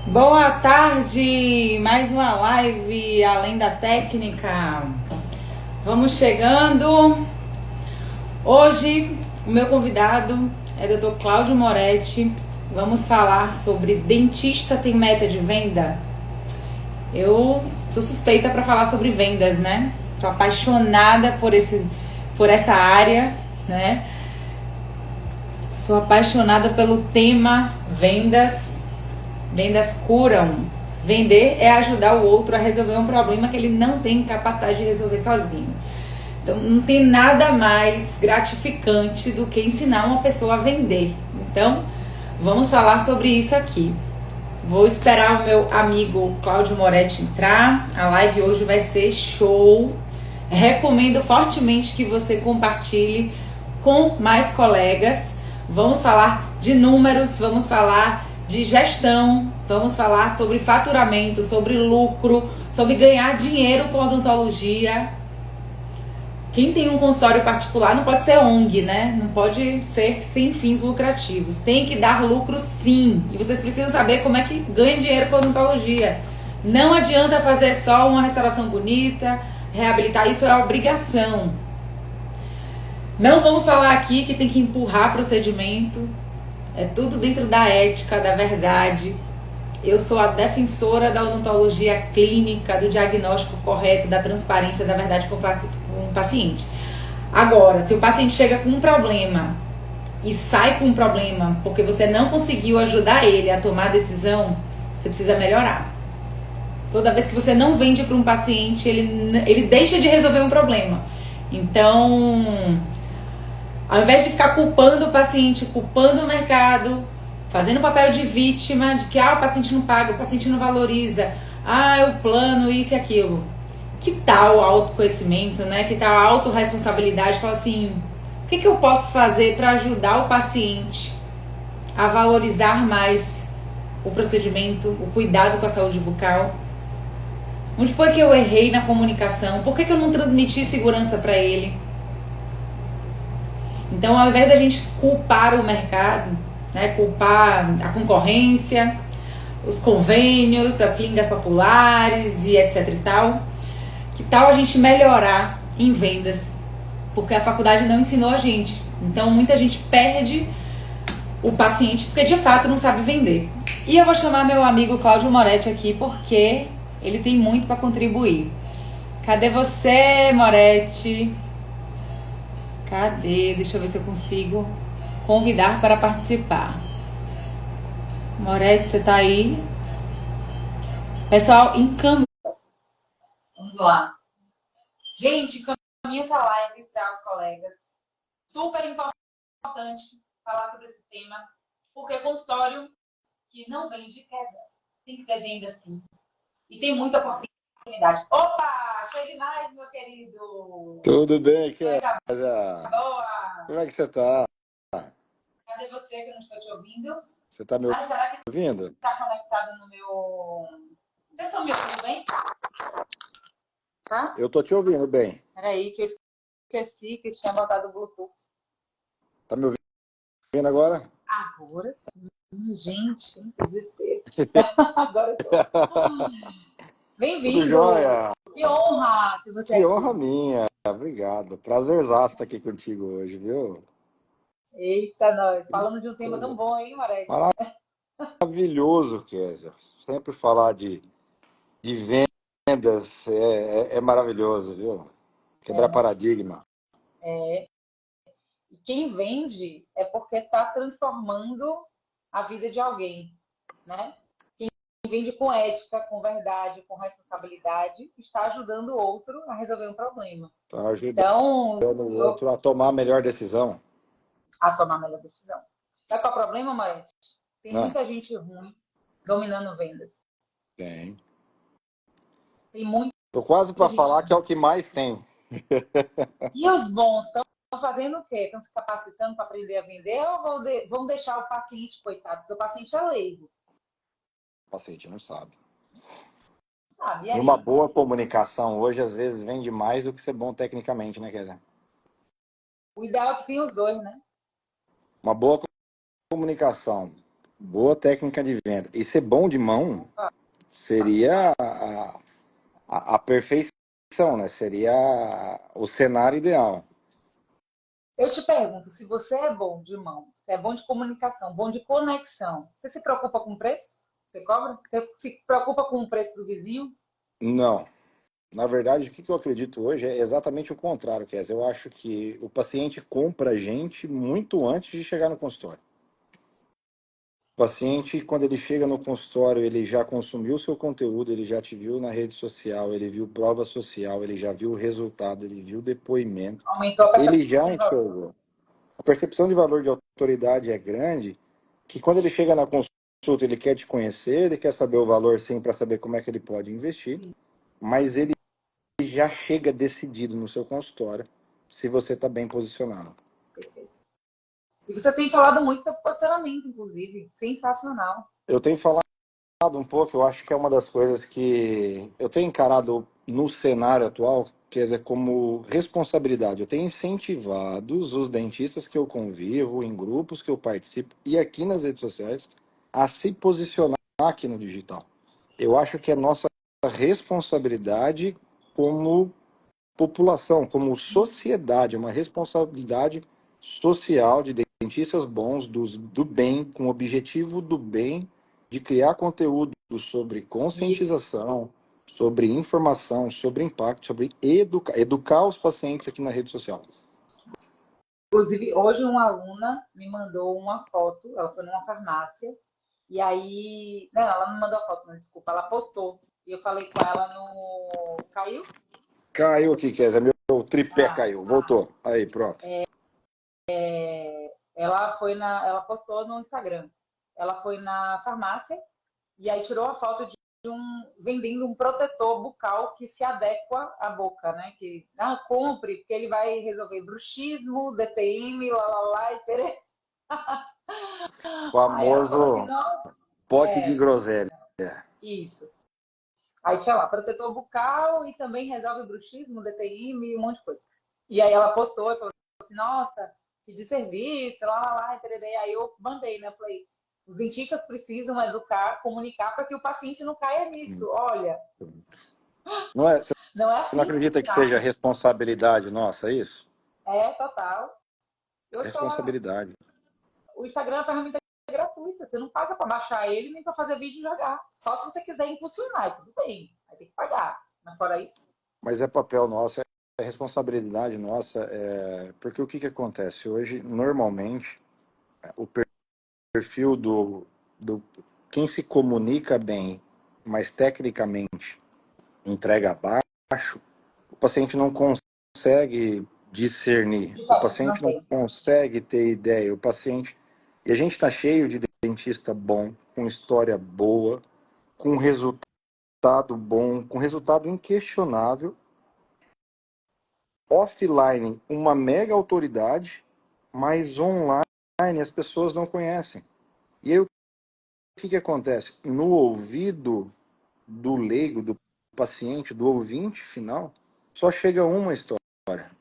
Boa tarde, mais uma live além da técnica. Vamos chegando. Hoje o meu convidado é o Dr. Cláudio Moretti. Vamos falar sobre dentista tem meta de venda? Eu sou suspeita para falar sobre vendas, né? Sou apaixonada por essa área, né? Sou apaixonada pelo tema vendas. Vendas curam. Vender é ajudar o outro a resolver um problema que ele não tem capacidade de resolver sozinho. Então não tem nada mais gratificante do que ensinar uma pessoa a vender. Então vamos falar sobre isso aqui. Vou esperar o meu amigo Cláudio Moretti entrar. A live hoje vai ser show. Recomendo fortemente que você compartilhe com mais colegas. Vamos falar de números, vamos falar de gestão, vamos falar sobre faturamento, sobre lucro, sobre ganhar dinheiro com odontologia. Quem tem um consultório particular não pode ser ONG, né? Não pode ser sem fins lucrativos. Tem que dar lucro sim. E vocês precisam saber como é que ganha dinheiro com odontologia. Não adianta fazer só uma restauração bonita, reabilitar, isso é obrigação. Não vamos falar aqui que tem que empurrar procedimento. É tudo dentro da ética, da verdade. Eu sou a defensora da odontologia clínica, do diagnóstico correto, da transparência, da verdade com o paciente. Agora, se o paciente chega com um problema e sai com um problema porque você não conseguiu ajudar ele a tomar a decisão, você precisa melhorar. Toda vez que você não vende para um paciente, ele deixa de resolver um problema. Então, ao invés de ficar culpando o paciente, culpando o mercado, fazendo papel de vítima, de que o paciente não paga, o paciente não valoriza, o plano, isso e aquilo. Que tal o autoconhecimento, né? Que tal a autorresponsabilidade? Fala assim, o que eu posso fazer para ajudar o paciente a valorizar mais o procedimento, o cuidado com a saúde bucal? Onde foi que eu errei na comunicação? Por que eu não transmiti segurança para ele? Então, ao invés da gente culpar o mercado, né, culpar a concorrência, os convênios, as clínicas populares e etc e tal, que tal a gente melhorar em vendas? Porque a faculdade não ensinou a gente. Então, muita gente perde o paciente porque de fato não sabe vender. E eu vou chamar meu amigo Cláudio Moretti aqui porque ele tem muito para contribuir. Cadê você, Moretti? Cadê? Deixa eu ver se eu consigo convidar para participar. Moretti, você tá aí? Pessoal, encaminha. Vamos lá. Gente, encaminha essa live para os colegas. Super importante falar sobre esse tema, porque consultório que não vende quebra. Tem que ter venda sim. E tem muita oportunidade. Opa! Cheio demais, meu querido! Tudo bem, Coisa Kézia? boa! Como é que você tá? Cadê você que eu não estou te ouvindo? Você tá me Será que ouvindo? está conectado no meu. Vocês estão me ouvindo bem? Tá? Eu tô te ouvindo bem. Peraí, que eu esqueci que tinha botado o Bluetooth. Tá me ouvindo agora? Agora? Gente, desespero. Agora eu tô. Tudo Bem-vindo! jóia? Que honra ter você Que aqui. honra minha. Obrigado. Prazerzaço estar aqui contigo hoje, viu? Eita, nós. Que Falando de um tema tão coisa bom, hein, Moretti? maravilhoso, Kézia. Sempre falar de vendas é maravilhoso, viu? É, Quebrar paradigma. e quem vende é porque está transformando a vida de alguém, né? Quem vende com ética, com verdade, com responsabilidade, está ajudando o outro a resolver um problema. Tá ajudando Então, o outro a tomar a melhor decisão. a tomar a melhor decisão. Sabe qual é o problema, Moretti? Tem Ah, muita gente ruim dominando vendas. tem. Tem muita Tô quase para gente falar que é ruim. o que mais tem. E os bons estão fazendo o quê? Estão se capacitando para aprender a vender ou vão deixar o paciente, coitado? Porque o paciente é leigo. O paciente não sabe. Sabe? E E uma aí? boa comunicação hoje, às vezes, vende mais do que ser bom tecnicamente, né, Kézia? O ideal é que tenha os dois, né? Uma boa comunicação. Boa técnica de venda. E ser bom de mão seria a perfeição, né? Seria o cenário ideal. Eu te pergunto, se você é bom de mão, se é bom de comunicação, bom de conexão, você se preocupa com o preço? Você cobra? Você se preocupa com o preço do vizinho? Não. Na verdade, o que eu acredito hoje é exatamente o contrário, Kézia. Eu acho que o paciente compra a gente muito antes de chegar no consultório. O paciente, quando ele chega no consultório, ele já consumiu o seu conteúdo, ele já te viu na rede social, ele viu prova social, ele já viu o resultado, ele viu o depoimento, Aumentou a ele percepção já de valor. enxergou. A percepção de valor de autoridade é grande, que quando ele chega na consulta, ele quer te conhecer, ele quer saber o valor sim para saber como é que ele pode investir, mas ele já chega decidido no seu consultório se você está bem posicionado. Perfeito. E você tem falado muito sobre posicionamento, inclusive. Sensacional. Eu tenho falado um pouco, eu acho que é uma das coisas que eu tenho encarado no cenário atual, quer dizer, como responsabilidade. Eu tenho incentivado os dentistas que eu convivo, em grupos que eu participo e aqui nas redes sociais, a se posicionar aqui no digital. Eu acho que é nossa responsabilidade como população, como sociedade, uma responsabilidade social de dentistas bons, do bem, com o objetivo do bem, de criar conteúdo sobre Isso. conscientização, sobre informação, sobre impacto, sobre educar os pacientes aqui na rede social. Inclusive, hoje uma aluna me mandou uma foto, ela foi numa farmácia, e aí. Não, ela não mandou a foto, não, desculpa, ela postou. E eu falei com ela no. Caiu? Caiu aqui, Kézia, meu tripé Ah, caiu, voltou. Aí, pronto. ela postou no Instagram. Ela foi na farmácia e aí tirou a foto de vendendo um protetor bucal que se adequa à boca, né? Que compre, porque ele vai resolver bruxismo, DTM, lá, lá, lá, e tere. Aí ela falou assim, Famoso não, pote de groselha. isso. Aí tinha lá, protetor bucal e também resolve bruxismo, DTM e um monte de coisa. E aí ela postou e falou assim, nossa, que de serviço, lá, lá, lá, e aí eu mandei, né? Falei, os dentistas precisam educar, comunicar para que o paciente não caia nisso. Olha, Não é, você não é não assim que acredita que seja funciona. responsabilidade nossa, isso? É total. Eu É te falar, responsabilidade. o Instagram é uma ferramenta gratuita. Você não paga para baixar ele nem para fazer vídeo e jogar. Só se você quiser impulsionar, tudo bem. Vai ter que pagar. Mas fora isso, Mas é papel nosso, é responsabilidade nossa, porque o que acontece? Hoje, normalmente, o perfil do quem se comunica bem, mas tecnicamente entrega abaixo, o paciente não consegue discernir, de o fato, não paciente não tem. consegue ter ideia, o paciente... E a gente está cheio de dentista bom, com história boa, com resultado bom, com resultado inquestionável, offline uma mega autoridade, mas online as pessoas não conhecem. E aí o que acontece? No ouvido do leigo, do paciente, do ouvinte final, só chega uma história,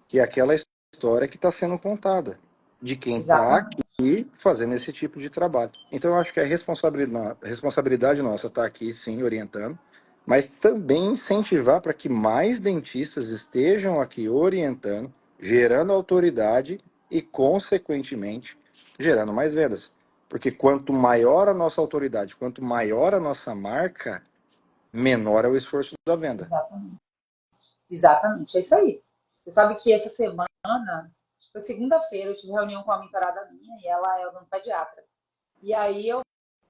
que é aquela história que está sendo contada, de quem está Exatamente. aqui fazendo esse tipo de trabalho. Então eu acho que é responsabilidade nossa estar aqui, sim, orientando, mas também incentivar para que mais dentistas estejam aqui orientando, gerando autoridade e, consequentemente, gerando mais vendas. Porque quanto maior a nossa autoridade, quanto maior a nossa marca, menor é o esforço da venda. Exatamente. Exatamente. É isso aí. Você sabe que essa semana, foi segunda-feira, eu tive reunião com uma mentorada minha e ela é odontopediatra. E aí eu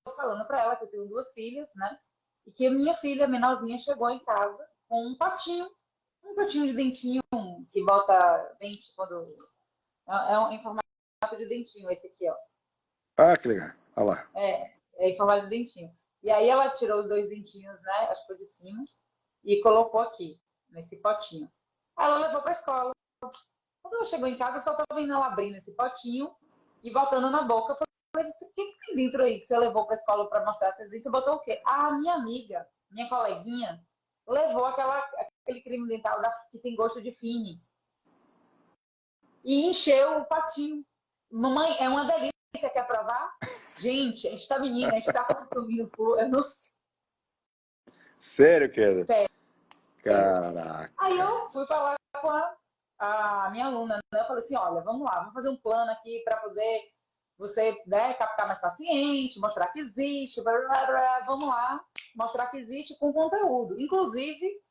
tô falando para ela que eu tenho duas filhas, né? E que a minha filha menorzinha chegou em casa com um potinho de dentinho que bota dente quando. É um em formato de dentinho esse aqui, ó. Ah, que legal. Olha lá. É em formato de dentinho. E aí ela tirou os dois dentinhos, né? Acho que foi de cima, e colocou aqui, nesse potinho. Aí ela levou pra escola. Quando ela chegou em casa, eu só tava vendo ela abrindo esse potinho e botando na boca. Eu falei, o que tem dentro aí que você levou pra escola pra mostrar esses dentes? Você botou o quê? Ah, minha amiga, minha coleguinha, levou aquele creme dental que tem gosto de fine e encheu o potinho. Mamãe, é uma delícia Você quer provar? Gente, esta menina está consumindo flor, eu não sei. Sério, Kézia? Caraca. Aí eu fui falar com a minha aluna, né? Eu falei assim, olha, vamos lá, vamos fazer um plano aqui para poder você, né, captar mais paciente, mostrar que existe, blá, blá, blá, vamos lá, mostrar que existe com conteúdo. Inclusive,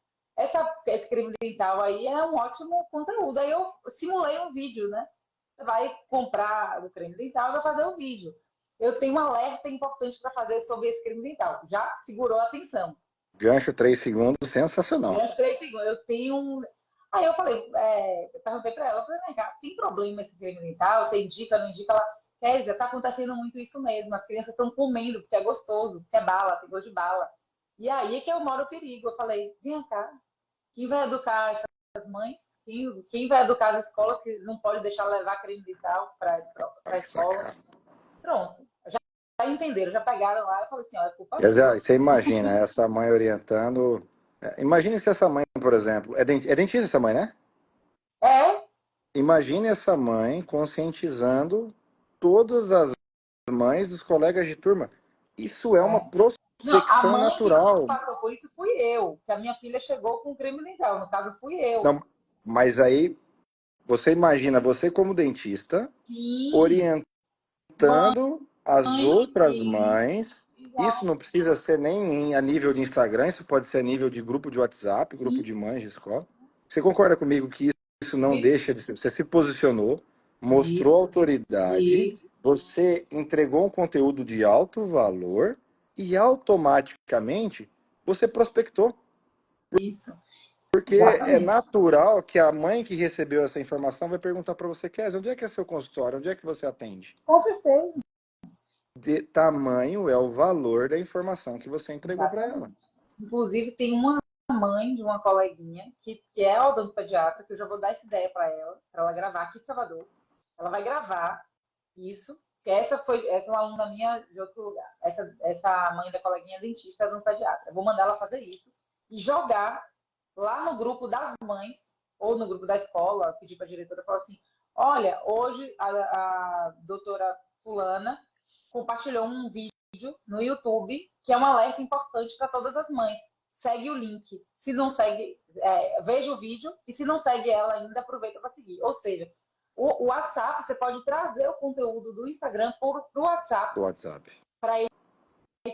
esse creme dental aí é um ótimo conteúdo. Aí eu simulei um vídeo, né? Você vai comprar o creme dental e vai fazer o vídeo. Eu tenho um alerta importante para fazer sobre esse creme dental. Já segurou a atenção. Gancho 3 segundos, sensacional. Durante 3 segundos. Eu tenho um. Aí eu falei, eu perguntei pra ela, eu falei, vem cá, tem problema esse creme dental? Você indica, não indica? Ela, Kézia, tá acontecendo muito isso mesmo. As crianças estão comendo porque é gostoso, porque é bala, tem gosto de bala. E aí é que eu moro o perigo. Eu falei, vem cá, quem vai educar as mães? Quem vai educar as escolas que não pode deixar levar creme dental para a Que escola? sacada. Pronto. Já entenderam, já pegaram lá. Eu falei assim, ó, é culpa Quer sua. dizer, você imagina essa mãe orientando. Imagine se essa mãe, por exemplo, é dentista essa mãe, né? É, Imagine essa mãe conscientizando todas as mães dos colegas de turma. Isso é uma é. Não, a prospecção mãe que natural. passou por isso fui eu, que a minha filha chegou com creme dental. No caso, fui eu. Não, mas aí você imagina você como dentista Sim, orientando mãe, as outras mães. Isso exato, não precisa ser nem a nível de Instagram, isso pode ser a nível de grupo de WhatsApp, grupo sim, de mães de escola. Você concorda comigo que isso não deixa de ser? Você se posicionou, mostrou isso, autoridade, isso, você entregou um conteúdo de alto valor e automaticamente você prospectou. isso, Porque é exatamente. natural que a mãe que recebeu essa informação vai perguntar para você, Kézia, onde é que é seu consultório? Onde é que você atende? Com certeza, De tamanho é o valor da informação que você entregou para ela. exatamente. Inclusive, tem uma mãe de uma coleguinha que é odontopediatra, que eu já vou dar essa ideia para ela gravar aqui em Salvador. Ela vai gravar isso, que essa é uma aluna minha de outro lugar. Essa mãe da coleguinha é dentista, odontopediatra. Eu vou mandar ela fazer isso e jogar lá no grupo das mães ou no grupo da escola, pedir para a diretora falar assim: olha, hoje a doutora fulana compartilhou um vídeo no YouTube que é um alerta importante para todas as mães. Segue o link. Se não segue, veja o vídeo e se não segue ela ainda, aproveita para seguir. Ou seja, o WhatsApp, você pode trazer o conteúdo do Instagram para o WhatsApp, Do WhatsApp. para ele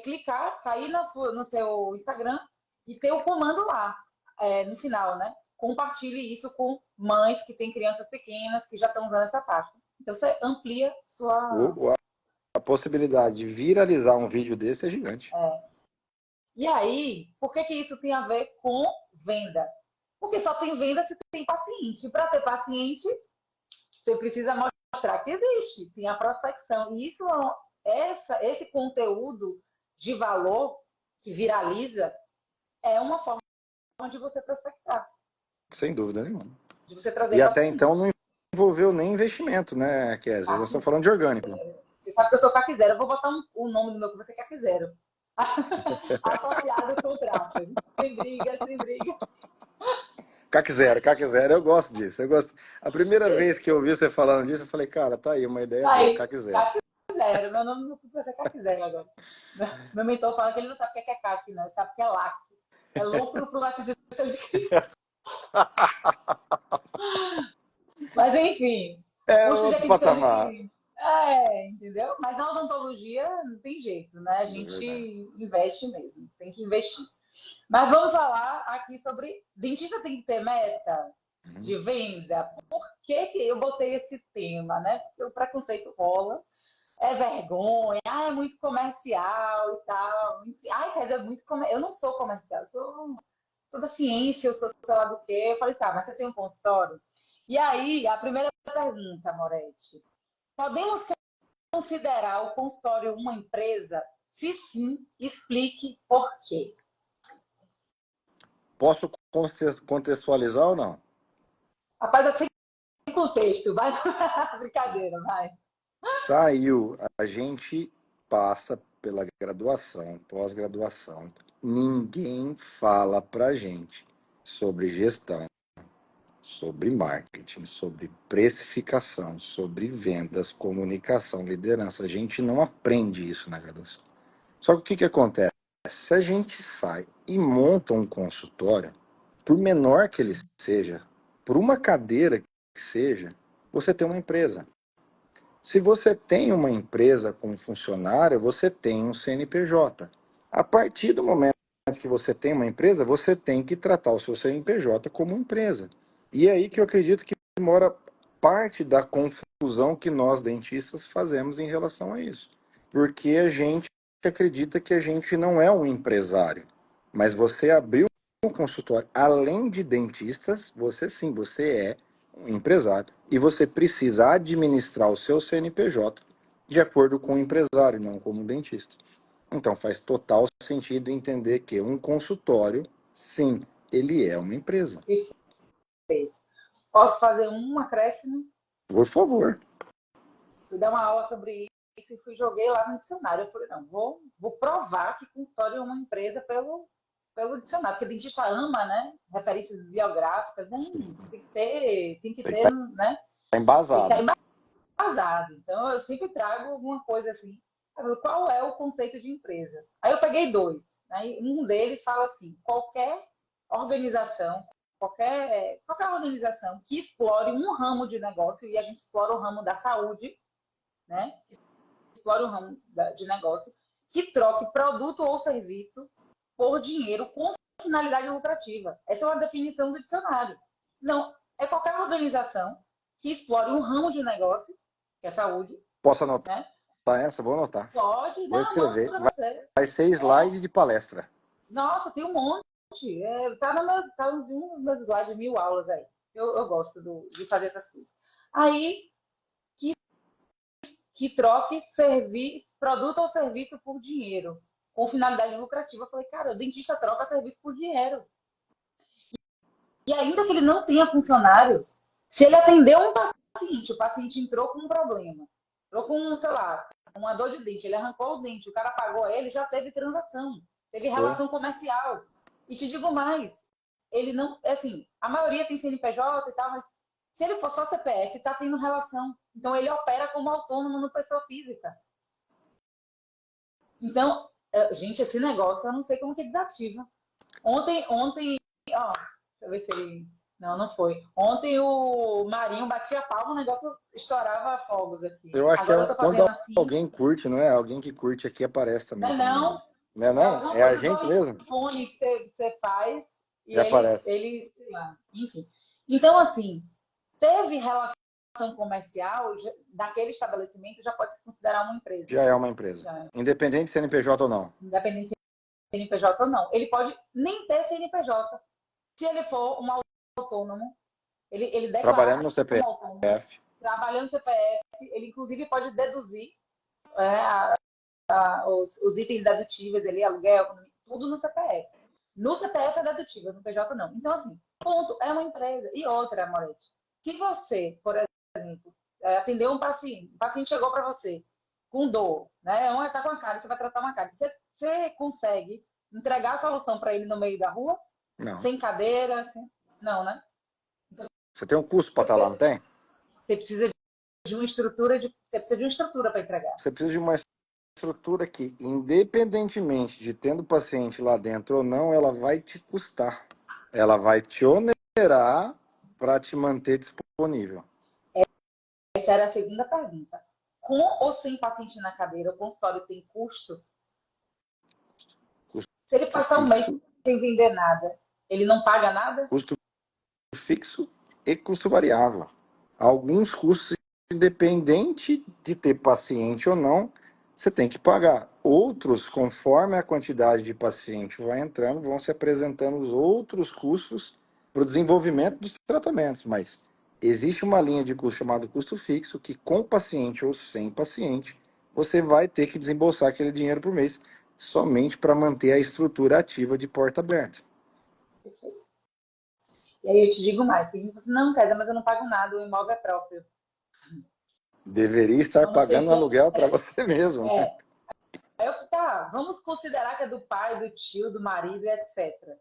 clicar, cair no seu Instagram e ter o comando lá, no final, né? Compartilhe isso com mães que têm crianças pequenas que já estão usando essa tática. Então você amplia sua. A possibilidade de viralizar um vídeo desse é gigante. E aí, por que isso tem a ver com venda? Porque só tem venda se tem paciente. Para ter paciente, você precisa mostrar que existe, tem a prospecção. E esse conteúdo de valor que viraliza é uma forma de você prospectar, Sem dúvida nenhuma. de você trazer E até paciente. então não envolveu nem investimento, né, Kézia? Nós estamos falando de orgânico. Você sabe que eu sou CAC zero, eu vou botar o nome do meu que vai ser CAC zero. Associado com tráfego. Sem briga, sem briga. CAC zero, eu gosto disso. Eu gosto. A primeira vez que eu ouvi você falando disso, eu falei, cara, tá aí uma ideia boa, Aí, CAC zero. CAC zero. Meu nome não precisa ser CAC zero agora. Meu mentor fala que ele não sabe o que é CAC, não. Ele sabe o que é LAC. É lucro para o aquisição de clientes. Mas, enfim, É custo de outro aquisição de patamar. clientes. Entendeu? Mas na odontologia não tem jeito, né? A É gente verdade. investe mesmo, tem que investir. Mas vamos falar aqui sobre dentista tem que ter meta de venda. Por que que eu botei esse tema, né? Porque o preconceito rola, é vergonha, é muito comercial e tal. Enfim, quer dizer, eu não sou comercial, eu sou toda ciência, eu sou sei lá do quê. Eu falei, tá, mas você tem um consultório? E aí, a primeira pergunta, Moretti, podemos considerar o consultório uma empresa? Se sim, explique por quê. Posso contextualizar ou não? Rapaz, assim, contexto, vai. Brincadeira, vai. Saiu, a gente passa pela graduação, pós-graduação. Ninguém fala pra gente sobre gestão, sobre marketing, sobre precificação, sobre vendas, comunicação, liderança. A gente não aprende isso na graduação. Só que o que acontece? Se a gente sai e monta um consultório, por menor que ele seja, por uma cadeira que seja, você tem uma empresa. Se você tem uma empresa com funcionário, você tem um CNPJ. A partir do momento que você tem uma empresa, você tem que tratar o seu CNPJ como empresa. E é aí que eu acredito que mora parte da confusão que nós dentistas fazemos em relação a isso. Porque a gente acredita que a gente não é um empresário. Mas você abriu um consultório, além de dentistas, você sim, você é um empresário. E você precisa administrar o seu CNPJ de acordo com o empresário, não como dentista. Então faz total sentido entender que um consultório, sim, ele é uma empresa. Perfeito. Posso fazer um acréscimo? Por favor. Fui dar uma aula sobre isso e joguei lá no dicionário. Eu falei, não, vou provar que consultório é uma empresa pelo dicionário, porque o dentista ama, né? Referências biográficas, né? Tem que ter, né? Tá embasado. Tem que estar embasado. Então, eu sempre trago alguma coisa assim. Qual é o conceito de empresa? Aí eu peguei dois. Né? Um deles fala assim, qualquer organização, qualquer organização que explore um ramo de negócio, e a gente explora o ramo da saúde, né? Explore o ramo de negócio, que troque produto ou serviço por dinheiro com finalidade lucrativa. Essa é uma definição do dicionário. Não, é qualquer organização que explore um ramo de negócio, que é saúde. Posso anotar Né? essa? Vou anotar. Pode, Vou dar a mão escrever. para você. Vai ser slide de palestra. Nossa, tem um monte. Tá em um dos meus slides de 1000 aulas aí. Eu gosto de fazer essas coisas. Aí, que troque produto ou serviço por dinheiro, com finalidade lucrativa. Eu falei, cara, o dentista troca serviço por dinheiro. E ainda que ele não tenha funcionário, se ele atendeu um paciente, o paciente entrou com um problema, entrou com, sei lá, uma dor de dente, ele arrancou o dente, o cara pagou ele, já teve transação, teve relação comercial. E te digo mais, ele não, assim, a maioria tem CNPJ e tal, mas se ele for só CPF, está tendo relação. Então, ele opera como autônomo no pessoa física. Então, gente, esse negócio, eu não sei como que desativa. Ontem, ó, deixa eu ver se ele... Não foi. Ontem o Marinho batia palma, o negócio estourava fogos aqui. Eu acho Agora que eu tô fazendo assim. Alguém curte, não é? Alguém que curte aqui aparece também. Não. Não é não? É a gente mesmo? Fone que você faz e já aparece. Ele, sei lá, enfim. Então, assim, teve relação comercial daquele estabelecimento, já pode se considerar uma empresa. Já é uma empresa. Independente de CNPJ ou não. Independente de CNPJ ou não. Ele pode nem ter CNPJ. Se ele for um autônomo, ele declara trabalhando no CPF. Autônomo, trabalhando no CPF, ele inclusive pode deduzir os itens dedutíveis, aluguel, tudo no CPF. No CPF é dedutível, no PJ não. Então, assim, ponto, é uma empresa. E outra, Moretti, se você, por exemplo, atendeu um paciente, o paciente chegou para você com dor, né? Tá com a cárie, você vai tratar uma cárie. Você consegue entregar a solução para ele no meio da rua? Não. Sem cadeira? Não, né? Então, você tem um custo para estar lá, não tem? Você precisa de uma estrutura para entregar. Você precisa de uma estrutura que, independentemente de tendo paciente lá dentro ou não, ela vai te custar. Ela vai te onerar para te manter disponível. Essa era a segunda pergunta. Com ou sem paciente na cadeira, o consultório tem custo? Se ele passar um mês sem vender nada, ele não paga nada? Custo fixo e custo variável. Alguns custos, independente de ter paciente ou não, você tem que pagar. Outros, conforme a quantidade de paciente vai entrando, vão se apresentando os outros custos para o desenvolvimento dos tratamentos. Mas existe uma linha de custo chamada custo fixo, que com paciente ou sem paciente, você vai ter que desembolsar aquele dinheiro por mês, somente para manter a estrutura ativa de porta aberta. Perfeito. E aí eu te digo mais, tem gente que não, Kézia, mas eu não pago nada, o imóvel é próprio. Deveria estar pagando aluguel para você mesmo. Vamos considerar que é do pai, do tio, do marido, etc.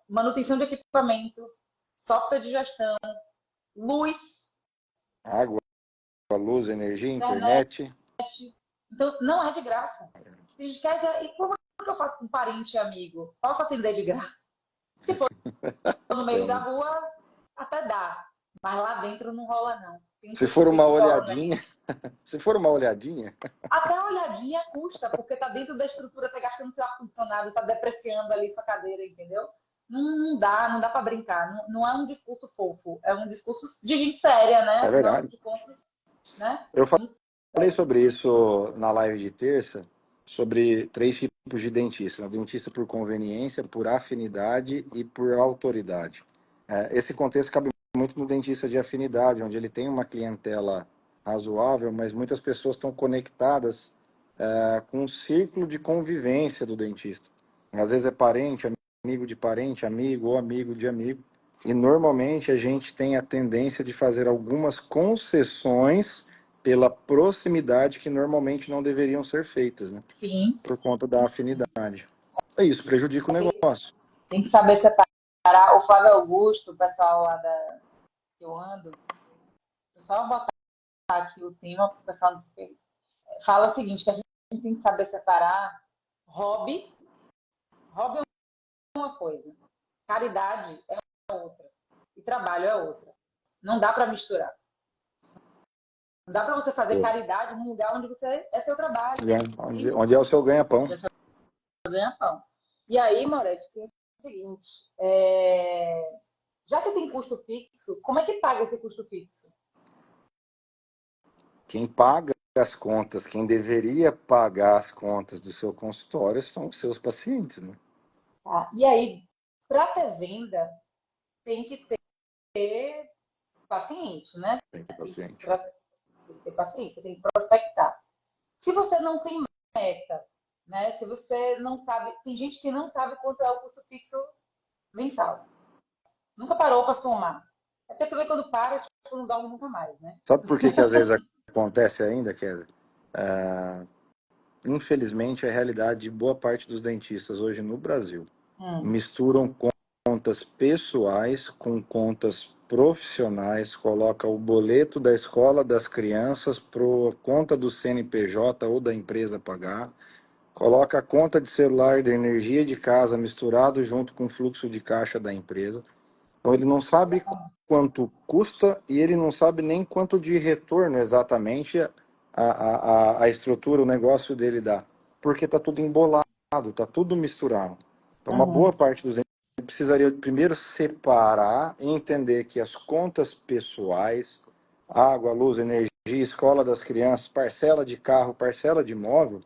Manutenção de equipamento, software de gestão, luz, Água, luz, energia, internet. internet. Então, não é de graça. Quer dizer, e como que eu faço com parente e amigo? Posso atender de graça? Se for no meio da Tem. rua, até dá. Mas lá dentro não rola, não. Tem um Se for uma custo-fixo rolando aqui. olhadinha, se for uma olhadinha, Até a olhadinha custa, porque tá dentro da estrutura, tá gastando seu ar-condicionado, tá depreciando ali sua cadeira, entendeu? Não dá para brincar. Não é um discurso fofo, é um discurso de gente séria, né? é Afinal verdade. de contas, né? Eu Vamos falei sério. sobre isso na live de terça, sobre 3 tipos de dentista, né? Dentista por conveniência, por afinidade e por autoridade. Esse contexto cabe muito no dentista de afinidade, onde ele tem uma clientela razoável, mas muitas pessoas estão conectadas com um círculo de convivência do dentista. Às vezes é parente, amigo de parente, amigo ou amigo de amigo. E normalmente a gente tem a tendência de fazer algumas concessões pela proximidade que normalmente não deveriam ser feitas, né? Sim, Por conta da afinidade. Isso prejudica o negócio. tem que saber separar. O Flávio Augusto, o pessoal lá que eu ando, só botar aqui o tema para o pessoal não se fala o seguinte, que a gente tem que saber separar hobby. Hobby é uma coisa, caridade é outra e trabalho é outra. Não dá para misturar. Não dá para você fazer caridade num lugar onde você é seu trabalho. Onde é o seu ganha-pão. Ganha-pão. E aí, Moretti, tem o seguinte, já que tem custo fixo, como é que paga esse custo fixo? Quem paga as contas, quem deveria pagar as contas do seu consultório são os seus pacientes, né? Tá? E aí, para ter venda, tem que ter paciente, né? Tem que ter paciente. Tem que ter paciência, tem que prospectar. Se você não tem meta, né? Se você não sabe, tem gente que não sabe quanto é o custo fixo mensal. Nunca parou para somar. Até porque quando para, tipo, não dorme nunca mais, né? Sabe por que às vezes acontece ainda, Kézia? Infelizmente, a realidade de boa parte dos dentistas hoje no Brasil misturam contas pessoais com contas profissionais, coloca o boleto da escola das crianças para conta do CNPJ ou da empresa pagar, coloca a conta de celular de energia de casa misturado junto com o fluxo de caixa da empresa. Então ele não sabe quanto custa e ele não sabe nem quanto de retorno exatamente a estrutura, o negócio dele dá. Porque está tudo embolado, está tudo misturado. Então uma boa parte dos precisaria primeiro separar e entender que as contas pessoais, água, luz, energia, escola das crianças, parcela de carro, parcela de imóvel,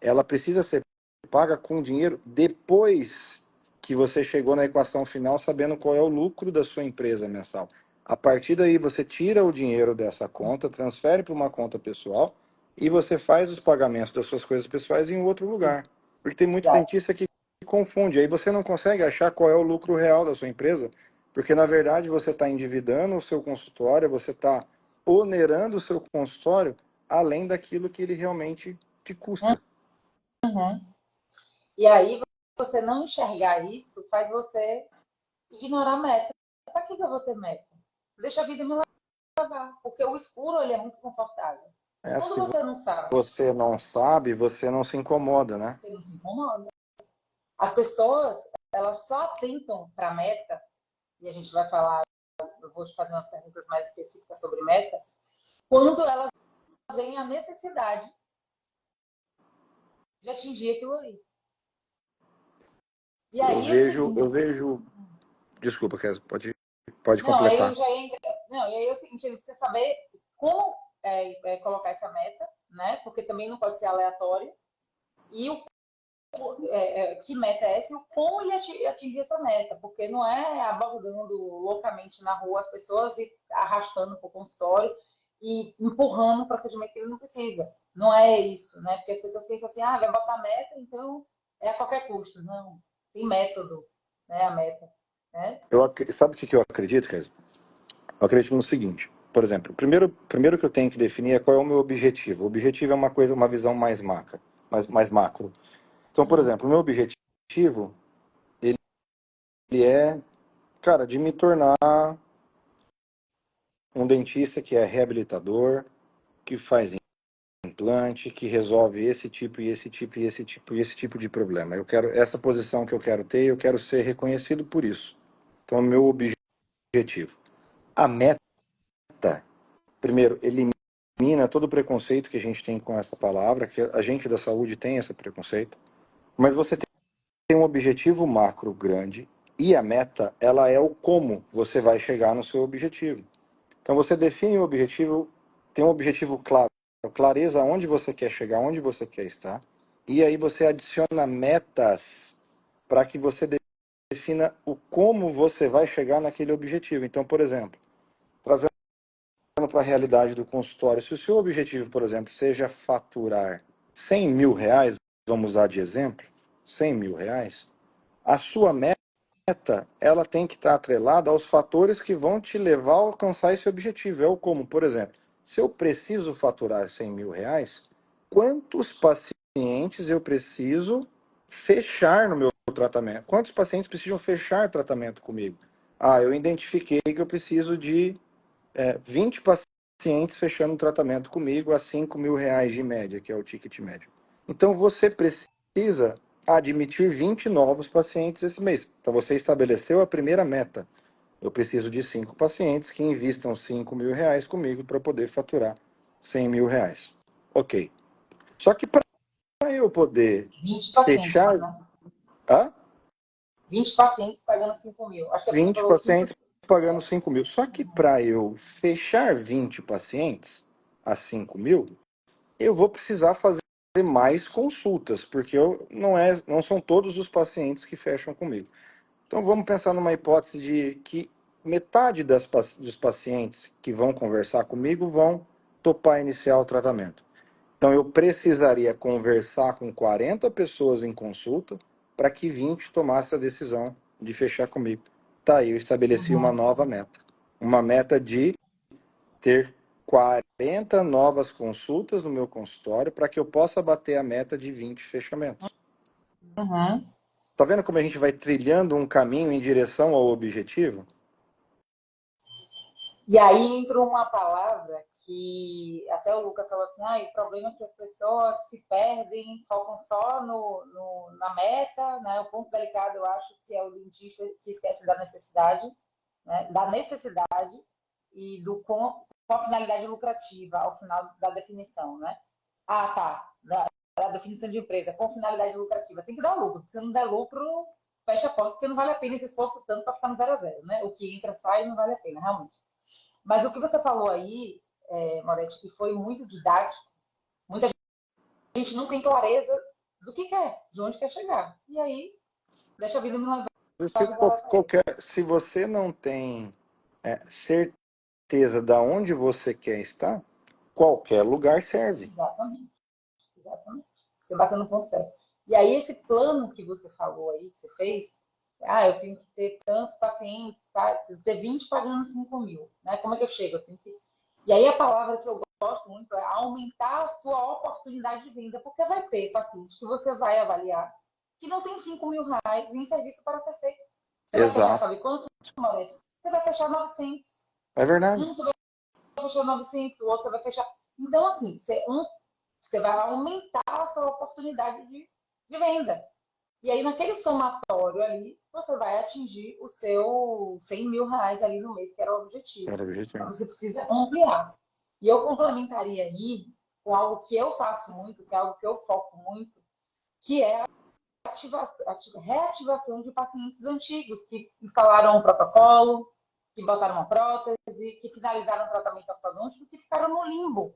ela precisa ser paga com dinheiro depois que você chegou na equação final sabendo qual é o lucro da sua empresa mensal. A partir daí você tira o dinheiro dessa conta, transfere para uma conta pessoal e você faz os pagamentos das suas coisas pessoais em outro lugar. Porque tem muito dentista que confunde. Aí você não consegue achar qual é o lucro real da sua empresa, porque na verdade você está endividando o seu consultório, você está onerando o seu consultório além daquilo que ele realmente te custa. E aí, você não enxergar isso faz você ignorar a meta. Para que eu vou ter meta? Deixa a vida me levar. Porque o escuro ele é muito confortável. Quando Se você não sabe, você não sabe, você não se incomoda, né? você não se incomoda. As pessoas, elas só atentam para a meta, e a gente vai falar, eu vou te fazer umas perguntas mais específicas sobre meta, quando elas veem a necessidade de atingir aquilo ali. E aí, Eu vejo. Desculpa, Kézia, pode não, aí completar. eu já ia, não, e aí é o seguinte, ele precisa saber como colocar essa meta, né? Porque também não pode ser aleatório. E que meta é essa e como ele atingir essa meta, porque não é abordando loucamente na rua as pessoas e arrastando para o consultório e empurrando o procedimento que ele não precisa. Não é isso, né? Porque as pessoas pensam assim, vai botar meta, então é a qualquer custo. Não, tem método, né? A meta, né? Sabe o que eu acredito, Kézia? Eu acredito no seguinte. Por exemplo, primeiro que eu tenho que definir é qual é o meu objetivo. O objetivo é uma visão mais macro. Então, por exemplo, o meu objetivo, ele é Cara, de me tornar um dentista que é reabilitador, que faz implante, que resolve esse tipo e esse tipo e esse tipo e esse tipo de problema. Eu quero essa posição que eu quero ter, eu quero ser reconhecido por isso. Então, meu objetivo. A meta, primeiro, elimina todo o preconceito que a gente tem com essa palavra, que a gente da saúde tem esse preconceito, mas você tem um objetivo macro grande e a meta, ela é o como você vai chegar no seu objetivo. Então você define o objetivo, tem um objetivo claro, clareza onde você quer chegar, onde você quer estar, e aí você adiciona metas para que você defina o como você vai chegar naquele objetivo. Então, por exemplo, trazendo para a realidade do consultório, se o seu objetivo, por exemplo, seja faturar R$ 100.000, vamos usar de exemplo, R$ 100.000, a sua meta, ela tem que estar atrelada aos fatores que vão te levar a alcançar esse objetivo. É o como, por exemplo, se eu preciso faturar R$ 100.000, quantos pacientes eu preciso fechar no meu tratamento? Quantos pacientes precisam fechar tratamento comigo? Ah, eu identifiquei que eu preciso de 20 pacientes fechando tratamento comigo a R$ 5.000 de média, que é o ticket médio. Então você precisa admitir 20 novos pacientes esse mês. Então você estabeleceu a primeira meta. Eu preciso de 5 pacientes que invistam R$ 5.000 comigo para poder faturar R$ 100.000. Ok. Só que para eu poder 20 pacientes, fechar. né? Hã? 20 pacientes pagando 5 mil. Acho que você 20 falou 5. pacientes pagando 5.000. Só que para eu fechar 20 pacientes a 5.000, eu vou precisar fazer mais consultas, porque não são todos os pacientes que fecham comigo. Então vamos pensar numa hipótese de que metade dos pacientes que vão conversar comigo vão topar iniciar o tratamento. Então eu precisaria conversar com 40 pessoas em consulta para que 20 tomasse a decisão de fechar comigo. Tá aí, eu estabeleci uma Uhum. nova meta. Uma meta de ter 40 novas consultas no meu consultório para que eu possa bater a meta de 20 fechamentos. Uhum. Tá vendo como a gente vai trilhando um caminho em direção ao objetivo? E aí entra uma palavra que até o Lucas falou assim, o problema é que as pessoas se perdem, focam só na meta, né? O ponto delicado, eu acho, que é o dentista que esquece da necessidade, né? Da necessidade e com a finalidade lucrativa ao final da definição, né? Ah, tá. Da definição de empresa, com finalidade lucrativa. Tem que dar lucro. Se não der lucro, fecha a porta, porque não vale a pena esse esforço tanto para ficar no 0 a 0, né? O que entra, sai, não vale a pena, realmente. Mas o que você falou aí, Moretti, que foi muito didático, muita gente não tem clareza do que quer, de onde quer chegar. E aí, deixa a vida me levar, a vida leva ele. Se você não tem certeza de onde você quer estar, qualquer lugar serve. Exatamente, exatamente. Você bateu no ponto certo. E aí, esse plano que você falou aí, que você fez, eu tenho que ter tantos pacientes, tá? Ter 20 pagando 5 mil, né? Como é que eu chego? Eu tenho que... E aí, a palavra que eu gosto muito é aumentar a sua oportunidade de venda, porque vai ter paciente que você vai avaliar que não tem R$ 5.000 em serviço para ser feito. Você vai fechar, Exato. sabe quanto, Moretti? Você vai fechar 900. É verdade. Você vai fechar 900, o outro você vai fechar. Então, assim, você vai aumentar a sua oportunidade de venda. E aí, naquele somatório ali, você vai atingir o seu R$ 100.000 ali no mês, que era o objetivo. Era o objetivo. Mas você precisa ampliar. E eu complementaria aí com algo que eu faço muito, que é algo que eu foco muito, que é a reativação de pacientes antigos que instalaram um protocolo, que botaram uma prótese, que finalizaram o tratamento ortodôntico, que ficaram no limbo.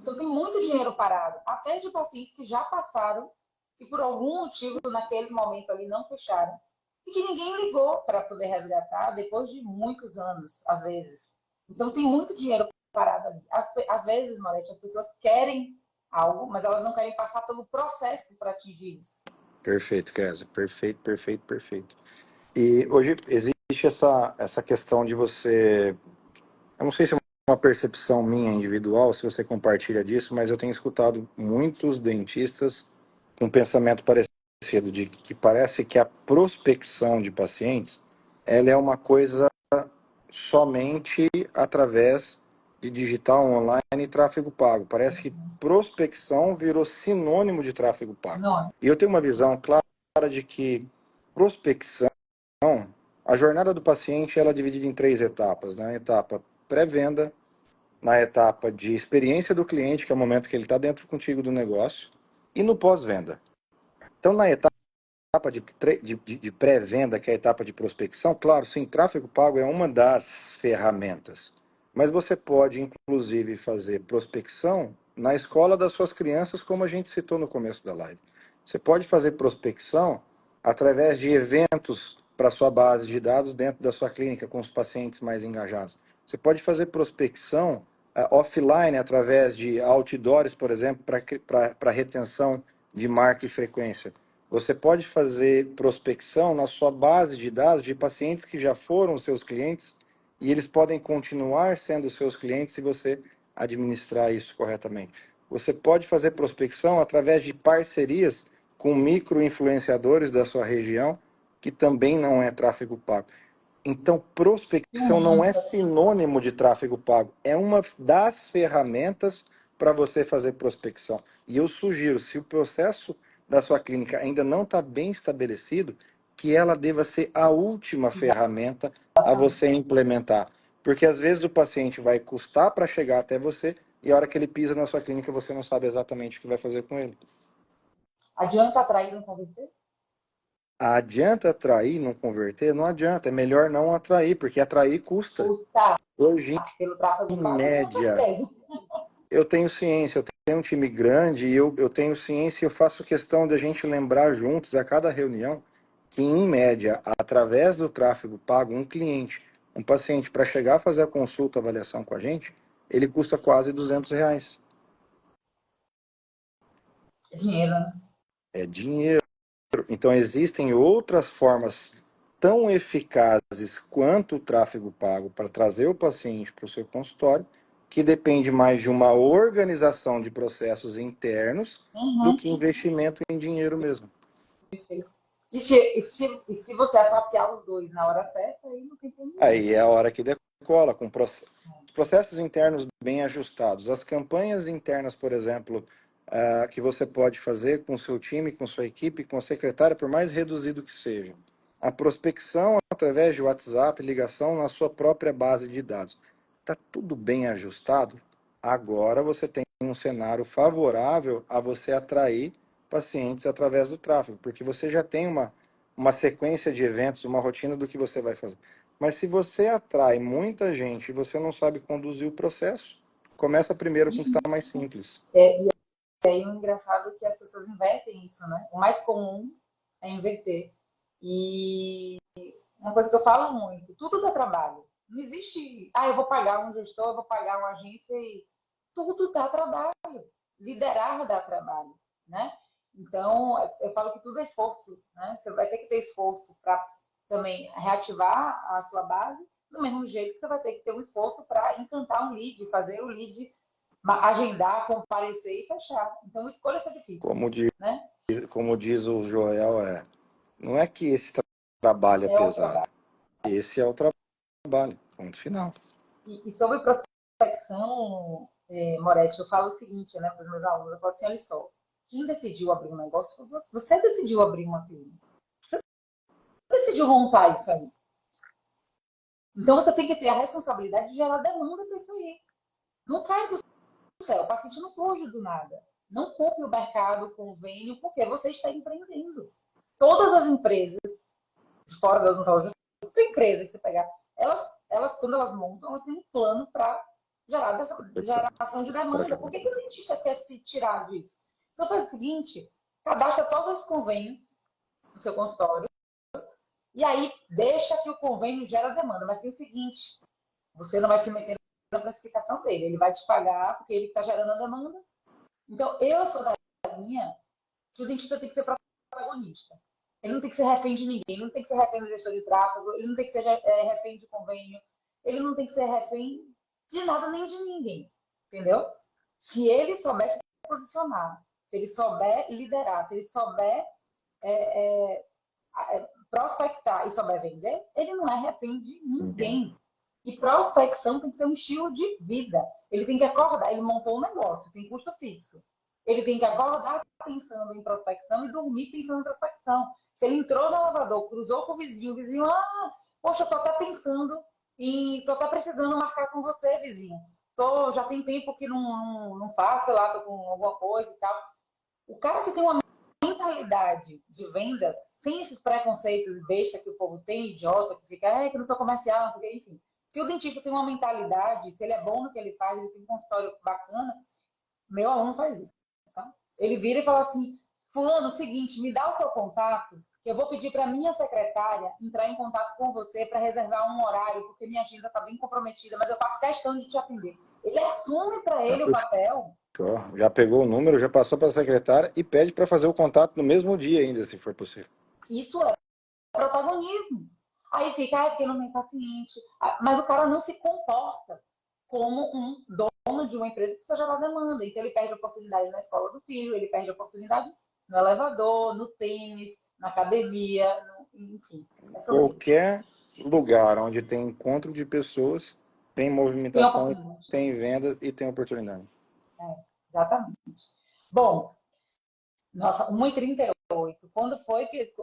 Então tem muito dinheiro parado, até de pacientes que já passaram e por algum motivo naquele momento ali não fecharam e que ninguém ligou para poder resgatar depois de muitos anos, às vezes. Então tem muito dinheiro parado ali. Às vezes, Marete, as pessoas querem algo, mas elas não querem passar pelo processo para atingir isso. Perfeito, Kézia. Perfeito, perfeito, perfeito. E hoje existe essa questão de você... Eu não sei se é uma percepção minha individual, se você compartilha disso, mas eu tenho escutado muitos dentistas com pensamento parecido de que parece que a prospecção de pacientes, ela é uma coisa somente através de digital online e tráfego pago. Parece que prospecção virou sinônimo de tráfego pago. Não, E eu tenho uma visão clara de que prospecção, a jornada do paciente, ela é dividida em 3 etapas, né? A etapa pré-venda, na etapa de experiência do cliente, que é o momento que ele está dentro contigo do negócio, e no pós-venda. Então, na etapa de pré-venda, que é a etapa de prospecção, claro, sim, tráfego pago é uma das ferramentas. Mas você pode, inclusive, fazer prospecção na escola das suas crianças, como a gente citou no começo da live. Você pode fazer prospecção através de eventos para sua base de dados dentro da sua clínica, com os pacientes mais engajados. Você pode fazer prospecção offline, através de outdoors, por exemplo, para retenção de marca e frequência. Você pode fazer prospecção na sua base de dados de pacientes que já foram seus clientes e eles podem continuar sendo seus clientes se você administrar isso corretamente. Você pode fazer prospecção através de parcerias com micro-influenciadores da sua região, que também não é tráfego pago. Então, prospecção não é sinônimo de tráfego pago, é uma das ferramentas para você fazer prospecção. E eu sugiro, se o processo da sua clínica ainda não está bem estabelecido, que ela deva ser a última ferramenta a você implementar. Porque às vezes o paciente vai custar para chegar até você e a hora que ele pisa na sua clínica você não sabe exatamente o que vai fazer com ele. adianta atrair e não convencer? Adianta atrair, não converter? Não adianta. É melhor não atrair, porque atrair custa. Custa Hoje, pelo tráfego em pago, com média, certeza. eu tenho ciência, eu tenho um time grande e eu tenho ciência e eu faço questão de a gente lembrar juntos a cada reunião que, em média, através do tráfego pago, um cliente, um paciente, para chegar a fazer a consulta, a avaliação com a gente, ele custa quase R$ 200. É dinheiro, né? É dinheiro. Então, existem outras formas tão eficazes quanto o tráfego pago para trazer o paciente para o seu consultório, que depende mais de uma organização de processos internos do que investimento em dinheiro mesmo. Perfeito. E se você associar os dois na hora certa, aí não tem problema. Aí é a hora que decola, com os processos internos bem ajustados. As campanhas internas, por exemplo, que você pode fazer com o seu time, com sua equipe, com a secretária, por mais reduzido que seja. A prospecção através de WhatsApp, ligação na sua própria base de dados. Está tudo bem ajustado? Agora você tem um cenário favorável a você atrair pacientes através do tráfego, porque você já tem uma sequência de eventos, uma rotina do que você vai fazer. Mas se você atrai muita gente e você não sabe conduzir o processo, começa primeiro com o que está mais simples. E aí o engraçado é que as pessoas invertem isso, né? O mais comum é inverter. E uma coisa que eu falo muito, tudo dá trabalho. Não existe, eu vou pagar um gestor, eu vou pagar uma agência e tudo dá trabalho. Liderar dá trabalho, né? Então, eu falo que tudo é esforço, né? Você vai ter que ter esforço para também reativar a sua base, do mesmo jeito que você vai ter que ter um esforço para encantar um lead, fazer o lead agendar, comparecer e fechar. Então, escolha ser difícil, né? Como diz o Joel, não é que esse trabalho é É o pesado, trabalho. esse é o trabalho, ponto final. E sobre prospecção, Moretti, eu falo o seguinte, né, para os meus alunos, eu falo assim, olha só, quem decidiu abrir um negócio foi você. Você decidiu abrir uma clínica. Você decidiu montar isso aí. Então, você tem que ter a responsabilidade de gerar demanda para isso aí. Não cai do céu, o paciente não surge do nada. Não compre o mercado, o convênio, porque você está empreendendo. Todas as empresas, fora da odontologia, toda empresa que você pegar, quando elas montam, elas têm um plano para gerar geração de demanda. Por que o dentista quer se tirar disso? Então faz o seguinte, cadastra todos os convênios no seu consultório e aí deixa que o convênio gera demanda. Mas tem o seguinte, você não vai se meter na precificação dele, ele vai te pagar porque ele está gerando a demanda. Então eu sou da linha que o dentista tem que ser protagonista. Ele não tem que ser refém de ninguém, ele não tem que ser refém do gestor de tráfego, ele não tem que ser refém de convênio, ele não tem que ser refém de nada nem de ninguém, entendeu? Se ele souber se posicionar, se ele souber liderar, se ele souber prospectar e souber vender, ele não é refém de ninguém. E prospecção tem que ser um estilo de vida. Ele tem que acordar, ele montou um negócio, tem custo fixo. Ele tem que acordar pensando em prospecção e dormir pensando em prospecção. Se ele entrou no elevador, cruzou com o vizinho, poxa, eu tô até pensando tô até precisando marcar com você, vizinho. Já tem tempo que não faço, sei lá, tô com alguma coisa e tal. O cara que tem uma mentalidade de vendas, sem esses preconceitos besta que o povo tem, idiota, que fica, que não sou comercial, não sei o que, enfim. Se o dentista tem uma mentalidade, se ele é bom no que ele faz, ele tem um consultório bacana, meu aluno faz isso. Tá? Ele vira e fala assim, fulano, seguinte, me dá o seu contato, que eu vou pedir para minha secretária entrar em contato com você para reservar um horário, porque minha agenda está bem comprometida, mas eu faço questão de te atender. Ele assume para ele o papel. Já pegou o número, já passou para a secretária e pede para fazer o contato no mesmo dia ainda, se for possível. Isso é protagonismo. Aí fica, porque não tem paciente. Mas o cara não se comporta como um dono de uma empresa que precisa gerar demanda. Então ele perde a oportunidade na escola do filho, ele perde a oportunidade no elevador, no tênis, na academia, enfim. Qualquer lugar onde tem encontro de pessoas, tem movimentação, tem venda e tem oportunidade. Exatamente. Bom, nossa, 1h38. Quando foi que.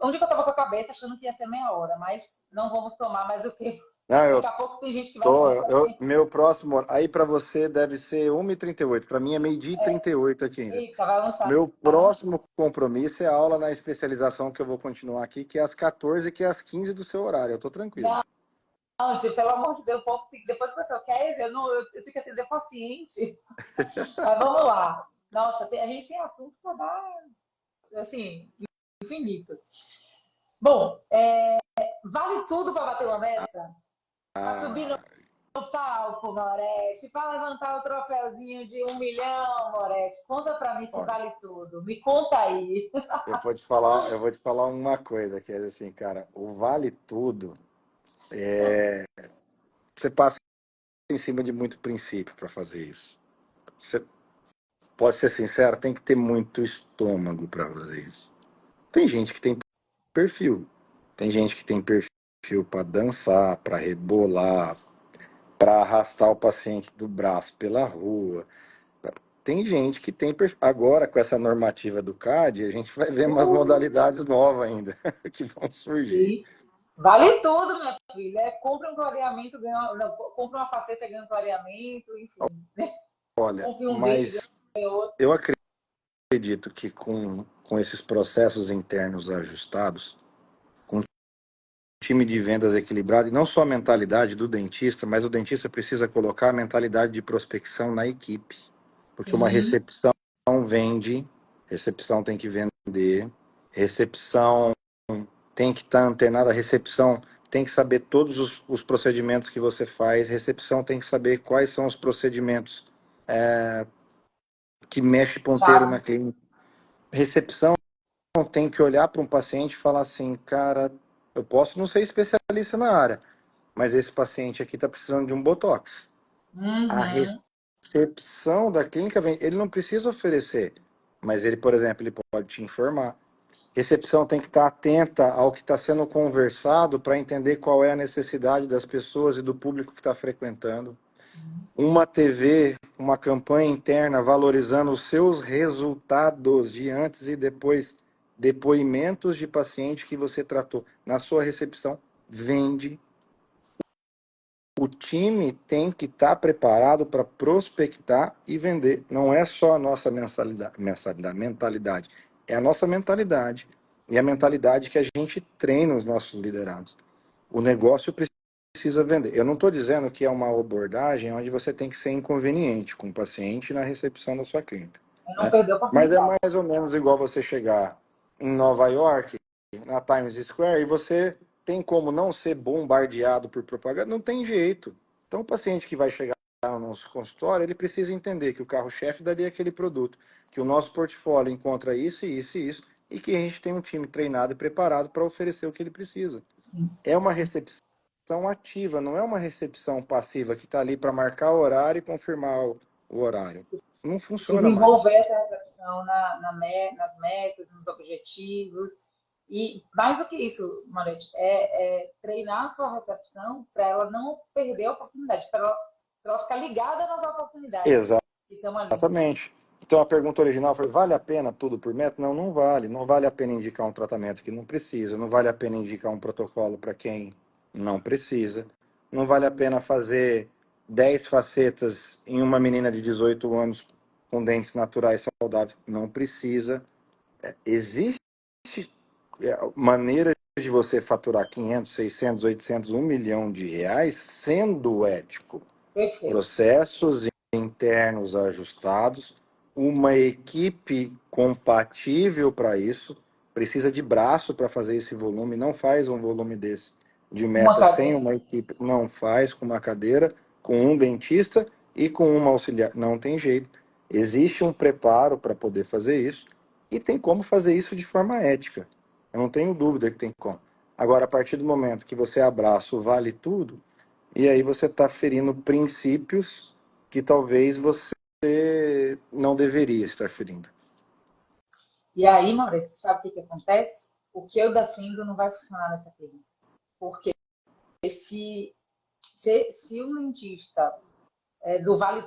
Onde que eu estava com a cabeça achando que ia ser meia hora, mas não vamos tomar mais o que. Daqui a pouco tem gente que vai. Meu próximo. Aí para você deve ser 1h38. Para mim é 12h38 aqui ainda. Eita, vai lançar. Meu próximo compromisso é a aula na especialização que eu vou continuar aqui, que é às 14h, que é às 15h do seu horário. Eu tô tranquilo. Não, tipo, pelo amor de Deus, depois que você quer, eu tenho que atender paciente. Mas vamos lá. Nossa, a gente tem assunto para dar, assim, infinito. Bom, vale tudo para bater uma meta? Para subir no palco, Moretti, para levantar o troféuzinho de 1 milhão, Moretti. Conta para mim se vale tudo. Me conta aí. Eu vou te falar uma coisa, que é assim, cara, o vale tudo você passa em cima de muito princípio para fazer isso. Você pode ser sincero, tem que ter muito estômago para fazer isso. Tem gente que tem perfil. Tem gente que tem perfil para dançar, para rebolar, para arrastar o paciente do braço pela rua. Tem gente que tem perfil. Agora, com essa normativa do CAD, a gente vai ver umas modalidades novas ainda que vão surgir. Sim. Vale tudo, minha filha. Compra um clareamento, compra uma faceta ganhando clareamento, enfim. Olha, mas eu acredito que com esses processos internos ajustados, com time de vendas equilibrado, e não só a mentalidade do dentista, mas o dentista precisa colocar a mentalidade de prospecção na equipe. Porque uma recepção vende, recepção tem que vender, recepção tem que estar antenada, a recepção tem que saber todos os procedimentos que você faz, recepção tem que saber quais são os procedimentos que mexe ponteiro na clínica. Recepção tem que olhar para um paciente e falar assim, cara, eu posso não ser especialista na área, mas esse paciente aqui está precisando de um botox. A recepção da clínica, ele não precisa oferecer, mas ele, por exemplo, ele pode te informar. Recepção tem que estar atenta ao que está sendo conversado para entender qual é a necessidade das pessoas e do público que está frequentando. Uma TV, uma campanha interna valorizando os seus resultados de antes e depois, depoimentos de paciente que você tratou na sua recepção, vende. O time tem que estar preparado para prospectar e vender. Não é só a nossa mentalidade. É a nossa mentalidade. E a mentalidade que a gente treina os nossos liderados. O negócio precisa vender. Eu não estou dizendo que é uma abordagem onde você tem que ser inconveniente com o paciente na recepção da sua clínica. Né? Mas é mais ou menos igual você chegar em Nova York, na Times Square, e você tem como não ser bombardeado por propaganda? Não tem jeito. Então, o paciente que vai chegar no nosso consultório, ele precisa entender que o carro-chefe daria aquele produto, que o nosso portfólio encontra isso, isso e isso, e que a gente tem um time treinado e preparado para oferecer o que ele precisa. É uma recepção ativa, não é uma recepção passiva que está ali para marcar o horário e confirmar o horário. Não funciona mais. Desenvolver essa recepção nas metas, nos objetivos. E mais do que isso, Marete, é treinar a sua recepção para ela não perder a oportunidade, para ela ficar ligada nas oportunidades que estão ali. Exatamente. Então a pergunta original foi: vale a pena tudo por método? Não, não vale. Não vale a pena indicar um tratamento que não precisa. Não vale a pena indicar um protocolo para quem não precisa. Não vale a pena fazer 10 facetas em uma menina de 18 anos com dentes naturais saudáveis. Não precisa. Existe maneira de você faturar 500, 600, 800, 1 milhão de reais sendo ético. Perfeito. Processos internos ajustados, uma equipe compatível para isso, precisa de braço para fazer esse volume, não faz um volume desse de Uma meta sem cadeira. uma equipe, não faz com uma cadeira, com um dentista e com uma auxiliar, não tem jeito. Existe um preparo para poder fazer isso e tem como fazer isso de forma ética. Eu não tenho dúvida que tem como. Agora, a partir do momento que você abraça o vale tudo, e aí você está ferindo princípios que talvez você não deveria estar ferindo. E aí, Maurício, sabe o que acontece? O que eu defendo não vai funcionar nessa clínica. Porque se, se o dentista do vale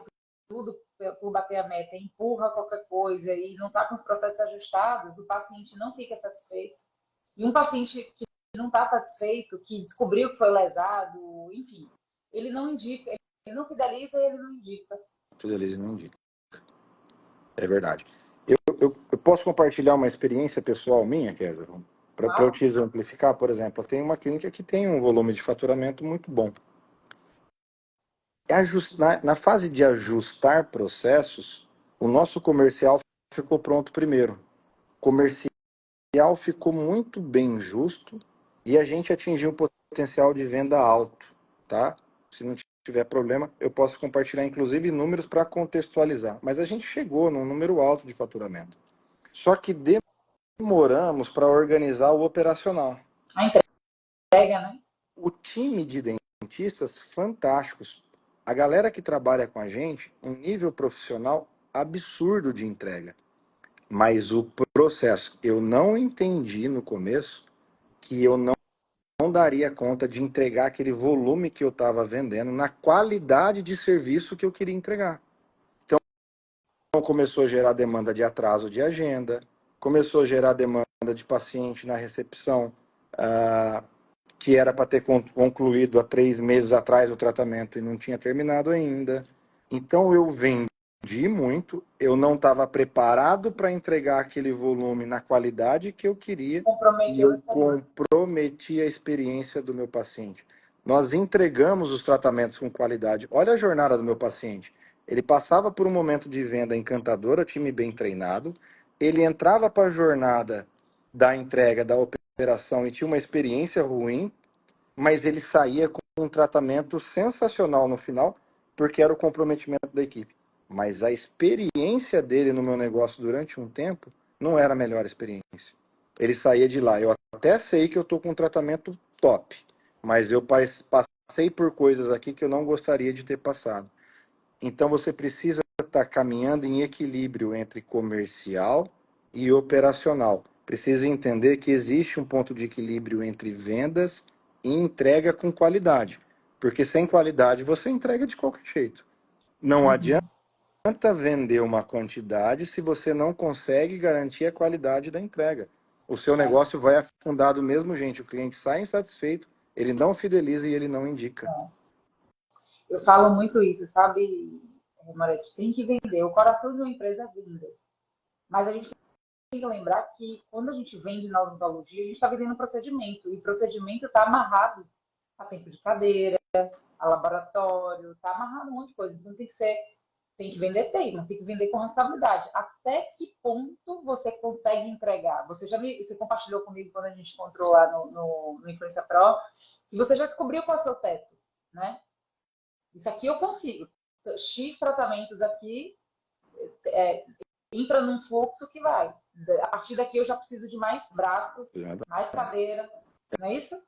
tudo por bater a meta, empurra qualquer coisa e não está com os processos ajustados, o paciente não fica satisfeito. E um paciente que não está satisfeito, que descobriu que foi lesado, enfim, ele não indica, ele não fideliza e ele não indica. Fidelize não indica. É verdade. Eu posso compartilhar uma experiência pessoal minha, Kézia, para eu Claro, te exemplificar. Por exemplo, eu tenho uma clínica que tem um volume de faturamento muito bom. Na fase de ajustar processos, o nosso comercial ficou pronto primeiro. O comercial ficou muito bem justo e a gente atingiu um potencial de venda alto, tá? Se não tiver problema, eu posso compartilhar inclusive números para contextualizar. Mas a gente chegou num número alto de faturamento. Só que demoramos para organizar o operacional. a entrega, né? O time de dentistas fantásticos. A galera que trabalha com a gente, um nível profissional absurdo de entrega. Mas o processo, eu não entendi no começo que eu não daria conta de entregar aquele volume que eu estava vendendo na qualidade de serviço que eu queria entregar. Então começou a gerar demanda de atraso de agenda, começou a gerar demanda de paciente na recepção, que era para ter concluído há 3 meses atrás o tratamento e não tinha terminado ainda. Então eu vendi muito, eu não estava preparado para entregar aquele volume na qualidade que eu queria e Comprometeu a eu experiência. comprometi a experiência do meu paciente. Nós entregamos os tratamentos com qualidade. Olha a jornada do meu paciente. Ele passava por um momento de venda encantadora, time bem treinado. Ele entrava para a jornada da entrega, da operação e tinha uma experiência ruim, mas ele saía com um tratamento sensacional no final, porque era o comprometimento da equipe. Mas a experiência dele no meu negócio durante um tempo não era a melhor experiência. Ele saía de lá. Eu até sei que eu estou com um tratamento top, mas eu passei por coisas aqui que eu não gostaria de ter passado. Então você precisa estar caminhando em equilíbrio entre comercial e operacional. Precisa entender que existe um ponto de equilíbrio entre vendas e entrega com qualidade. Porque sem qualidade você entrega de qualquer jeito. Não adianta Uhum. vender uma quantidade se você não consegue garantir a qualidade da entrega. O seu É, negócio vai afundar do mesmo jeito. O cliente sai insatisfeito, ele não fideliza e ele não indica. eu falo muito isso, sabe, Moretti? Tem que vender. O coração de uma empresa é vendas. Mas a gente tem que lembrar que quando a gente vende na odontologia, a gente está vendendo procedimento. E procedimento está amarrado a tempo de cadeira, a laboratório, está amarrado um monte de coisa. Então tem que vender bem, mas tem que vender com responsabilidade. Até que ponto você consegue entregar? Você compartilhou comigo quando a gente encontrou lá no Influência Pro, que você já descobriu qual é o seu teto, né? Isso aqui eu consigo. X tratamentos aqui entra num fluxo que vai. A partir daqui eu já preciso de mais braço, mais cadeira, não é isso?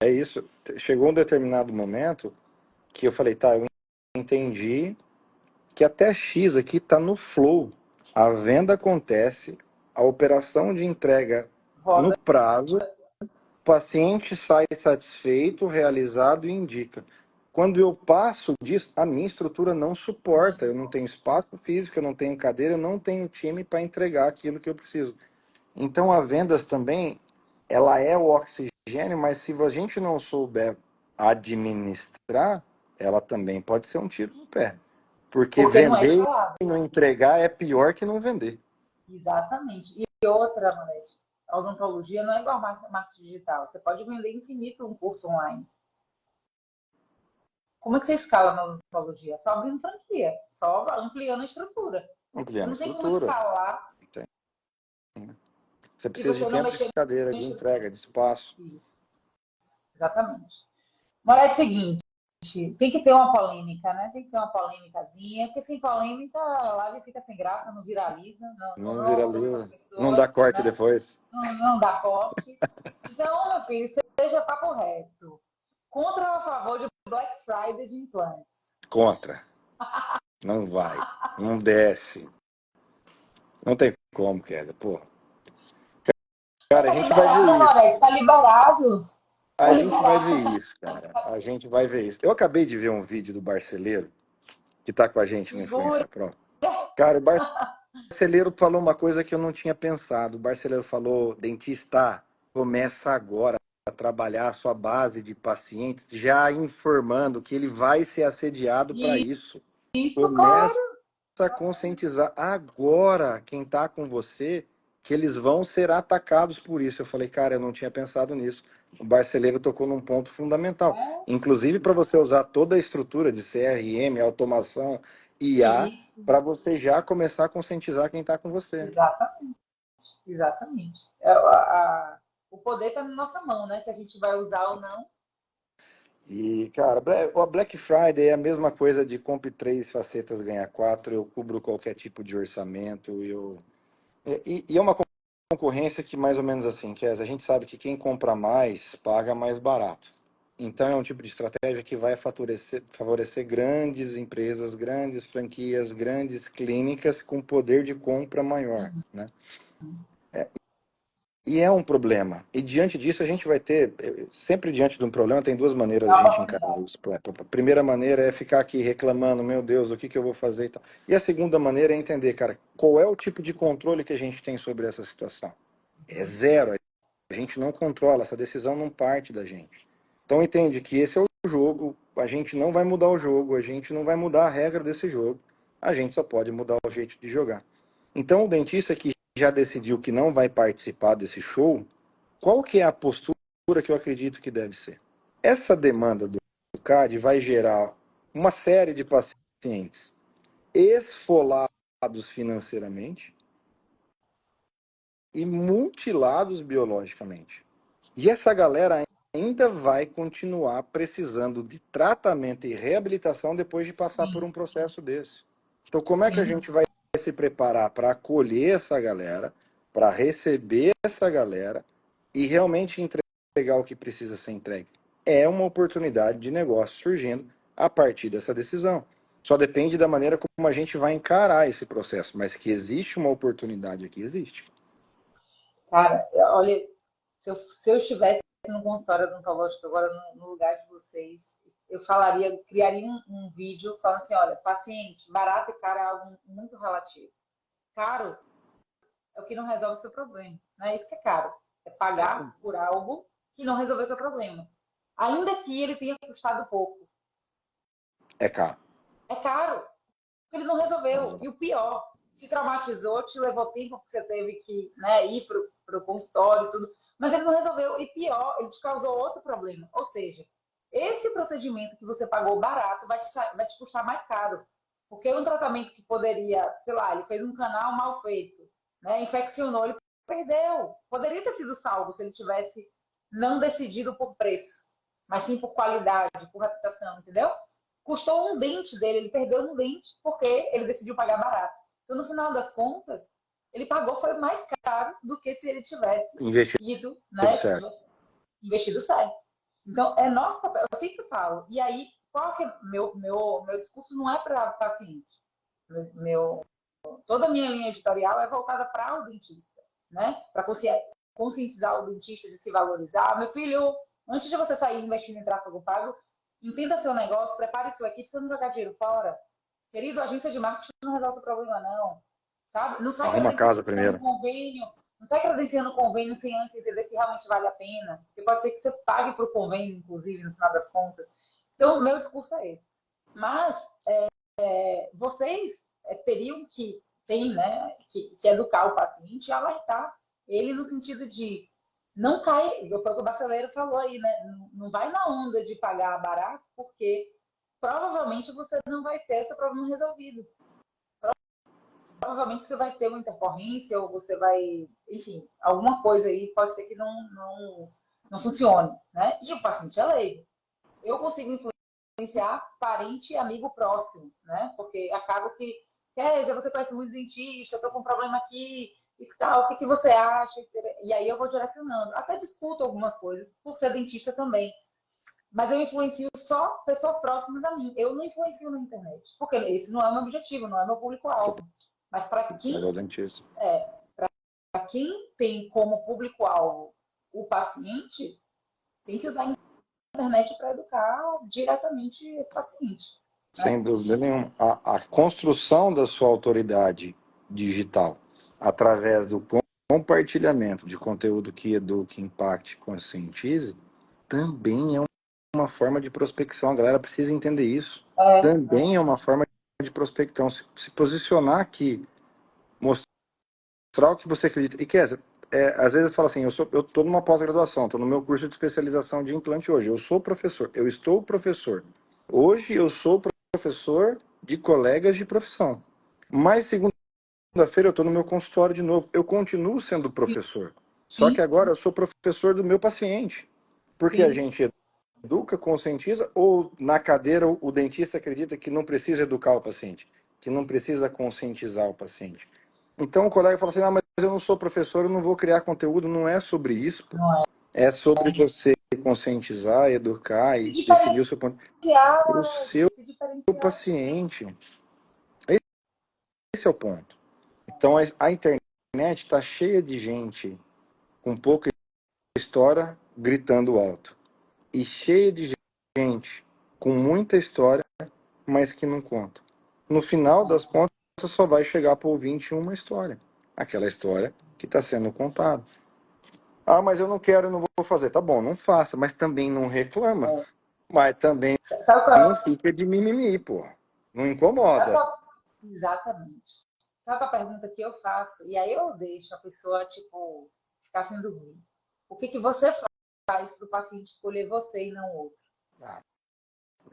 É isso. Chegou um determinado momento que eu falei, tá, eu entendi que que até X aqui está no flow. A venda acontece, a operação de entrega no Roda. prazo, o paciente sai satisfeito, realizado e indica. Quando eu passo disso, a minha estrutura não suporta. Eu não tenho espaço físico, eu não tenho cadeira, eu não tenho time para entregar aquilo que eu preciso. Então, a vendas também, ela é o oxigênio, mas se a gente não souber administrar, ela também pode ser um tiro no pé. Porque Porque não é vender escalável. e não entregar é pior que não vender. Exatamente. E outra, Manete, a odontologia não é igual marketing digital. Você pode vender infinito um curso online. Como é que você escala na odontologia? Só abrindo franquia, só ampliando a estrutura. Você Ampliando a não tem como estrutura. escalar Você se precisa de você não tempo de mexer cadeira, na de estrutura. entrega, de espaço. Isso, exatamente. Mas é o seguinte, tem que ter uma polêmica, né? Tem que ter uma polêmicazinha, porque sem polêmica a live fica sem graça, não viraliza, Não não alcança as viraliza. Não dá pessoas, corte né? depois. Não dá corte. Então, meu filho, seja papo reto. Contra ou a favor de Black Friday de implantes? Contra. Não vai. Não desce. Não tem como, Kézia. Pô. Mas Cara, a tá gente vai liberado, ver né, isso. Moretti? Tá liberado. Tá A gente vai ver liberado. isso, cara. A gente vai ver isso. Eu acabei de ver um vídeo do Barceleiro, que tá com a gente no Figura. Influência Pro. Cara, o Barceleiro falou uma coisa que eu não tinha pensado. O Barceleiro falou, dentista, começa agora a trabalhar a sua base de pacientes, já informando que ele vai ser assediado para isso. Isso, Começa claro. a conscientizar agora quem está com você que eles vão ser atacados por isso. Eu falei, cara, eu não tinha pensado nisso. O Barceleiro tocou num ponto fundamental. É Inclusive para você usar toda a estrutura de CRM, automação, IA, isso. para você já começar a conscientizar quem está com você. Exatamente. Exatamente. O poder está na nossa mão, né? Se a gente vai usar ou não. E, cara, a Black Friday é a mesma coisa de compre 3 facetas, ganha 4. Eu cubro qualquer tipo de orçamento. E é uma concorrência que mais ou menos assim, que é, a gente sabe que quem compra mais, paga mais barato. Então é um tipo de estratégia que vai favorecer grandes empresas, grandes franquias, grandes clínicas com poder de compra maior, né? E é um problema. E diante disso a gente vai ter, sempre diante de um problema, tem duas maneiras É de a uma gente encarar oportunidade. isso. A primeira maneira é ficar aqui reclamando, meu Deus, o que que eu vou fazer e tal. E a segunda maneira é entender, cara, qual é o tipo de controle que a gente tem sobre essa situação. É zero. A gente não controla, essa decisão não parte da gente. Então entende que esse é o jogo, a gente não vai mudar o jogo, a gente não vai mudar a regra desse jogo, a gente só pode mudar o jeito de jogar. Então o dentista que já decidiu que não vai participar desse show, qual que é a postura que eu acredito que deve ser? Essa demanda do CAD vai gerar uma série de pacientes esfolados financeiramente e mutilados biologicamente. E essa galera ainda vai continuar precisando de tratamento e reabilitação depois de passar por Sim, um processo desse. Então, como é que a sim. gente vai se preparar para acolher essa galera, para receber essa galera e realmente entregar o que precisa ser entregue? É uma oportunidade de negócio surgindo a partir dessa decisão. Só depende da maneira como a gente vai encarar esse processo, mas que existe uma oportunidade aqui, existe. Cara, olha, se eu estivesse no consultório odontológico agora no lugar de vocês, eu falaria, criaria um vídeo falando assim, olha, paciente, barato e caro é algo muito relativo. Caro é o que não resolve o seu problema. Né? Isso que é caro. É pagar por algo que não resolveu o seu problema. Ainda que ele tenha custado pouco. É caro. É caro. Porque ele não resolveu. E o pior, te traumatizou, te levou tempo que você teve que, né, ir para o consultório e tudo. Mas ele não resolveu. E pior, ele te causou outro problema. Ou seja, esse procedimento que você pagou barato vai te custar mais caro. Porque um tratamento que poderia, sei lá, ele fez um canal mal feito, né, infeccionou, ele perdeu. Poderia ter sido salvo se ele tivesse não decidido por preço, mas sim por qualidade, por reputação, entendeu? Custou um dente dele, ele perdeu um dente porque ele decidiu pagar barato. Então, no final das contas, ele pagou foi mais caro do que se ele tivesse Investido ido, né, se certo. tivesse investido certo. Então, é nosso papel, eu sempre falo. E aí, qual que é meu discurso não é para paciente. Toda a minha linha editorial é voltada para o dentista, né? Para conscientizar o dentista de se valorizar. Meu filho, antes de você sair investindo em tráfego pago, entenda seu negócio, prepare sua equipe, você não jogar dinheiro fora. Querido, a agência de marketing não resolve o problema, não. Sabe? Não sai Arruma a credenciando casa primeiro. convênio, não sai credenciando convênio sem antes entender se realmente vale a pena. Porque pode ser que você pague para o convênio, inclusive, no final das contas. Então, o meu discurso é esse. Mas vocês teriam que, que educar o paciente e alertar ele no sentido de não cair, foi o que o Baceleiro falou aí, né? Não vai na onda de pagar barato, porque provavelmente você não vai ter esse problema resolvido. Provavelmente você vai ter uma intercorrência ou você vai, enfim, alguma coisa aí pode ser que não funcione, né? E o paciente é leigo. Eu consigo influenciar parente e amigo próximo, né? Porque acaba que, Kézia, você conhece muito dentista, eu tô com um problema aqui e tal, o que você acha? E aí eu vou direcionando. Até discuto algumas coisas, por ser dentista também. Mas eu influencio só pessoas próximas a mim. Eu não influencio na internet, porque esse não é o meu objetivo, não é meu público-alvo. Mas para Legal, dentista. quem tem como público-alvo o paciente, tem que usar a internet para educar diretamente esse paciente. Sem dúvida nenhuma. A construção da sua autoridade digital através do compartilhamento de conteúdo que eduque, impacte, conscientize, também é uma forma de prospecção. A galera precisa entender isso. Também é uma forma de prospecção. Se posicionar aqui, mostrar o que você acredita. E Kézia, às vezes fala assim, eu estou numa pós-graduação, estou no meu curso de especialização de implante hoje. Eu sou professor, eu estou professor. Hoje eu sou professor de colegas de profissão. Mas segunda-feira eu estou no meu consultório de novo. Eu continuo sendo professor. Só que agora eu sou professor do meu paciente. Porque a gente educa, conscientiza, ou na cadeira o dentista acredita que não precisa educar o paciente, que não precisa conscientizar o paciente. Então o colega fala assim, mas eu não sou professor, eu não vou criar conteúdo. Não é sobre isso. Pô. É sobre você conscientizar, educar e definir o seu ponto. O seu paciente. Esse é o ponto. Então a internet está cheia de gente com pouca história gritando alto. E cheia de gente com muita história, mas que não conta. No final das contas, só vai chegar para o ouvinte uma história. Aquela história que está sendo contada. Ah, mas eu não quero, eu não vou fazer. Tá bom, não faça, mas também não reclama. Mas também não fica de mimimi, pô. Não incomoda. Exatamente. Sabe qual a pergunta que eu faço? E aí eu deixo a pessoa, tipo, ficar sem dormir. O que você faz para o paciente escolher você e não o outro?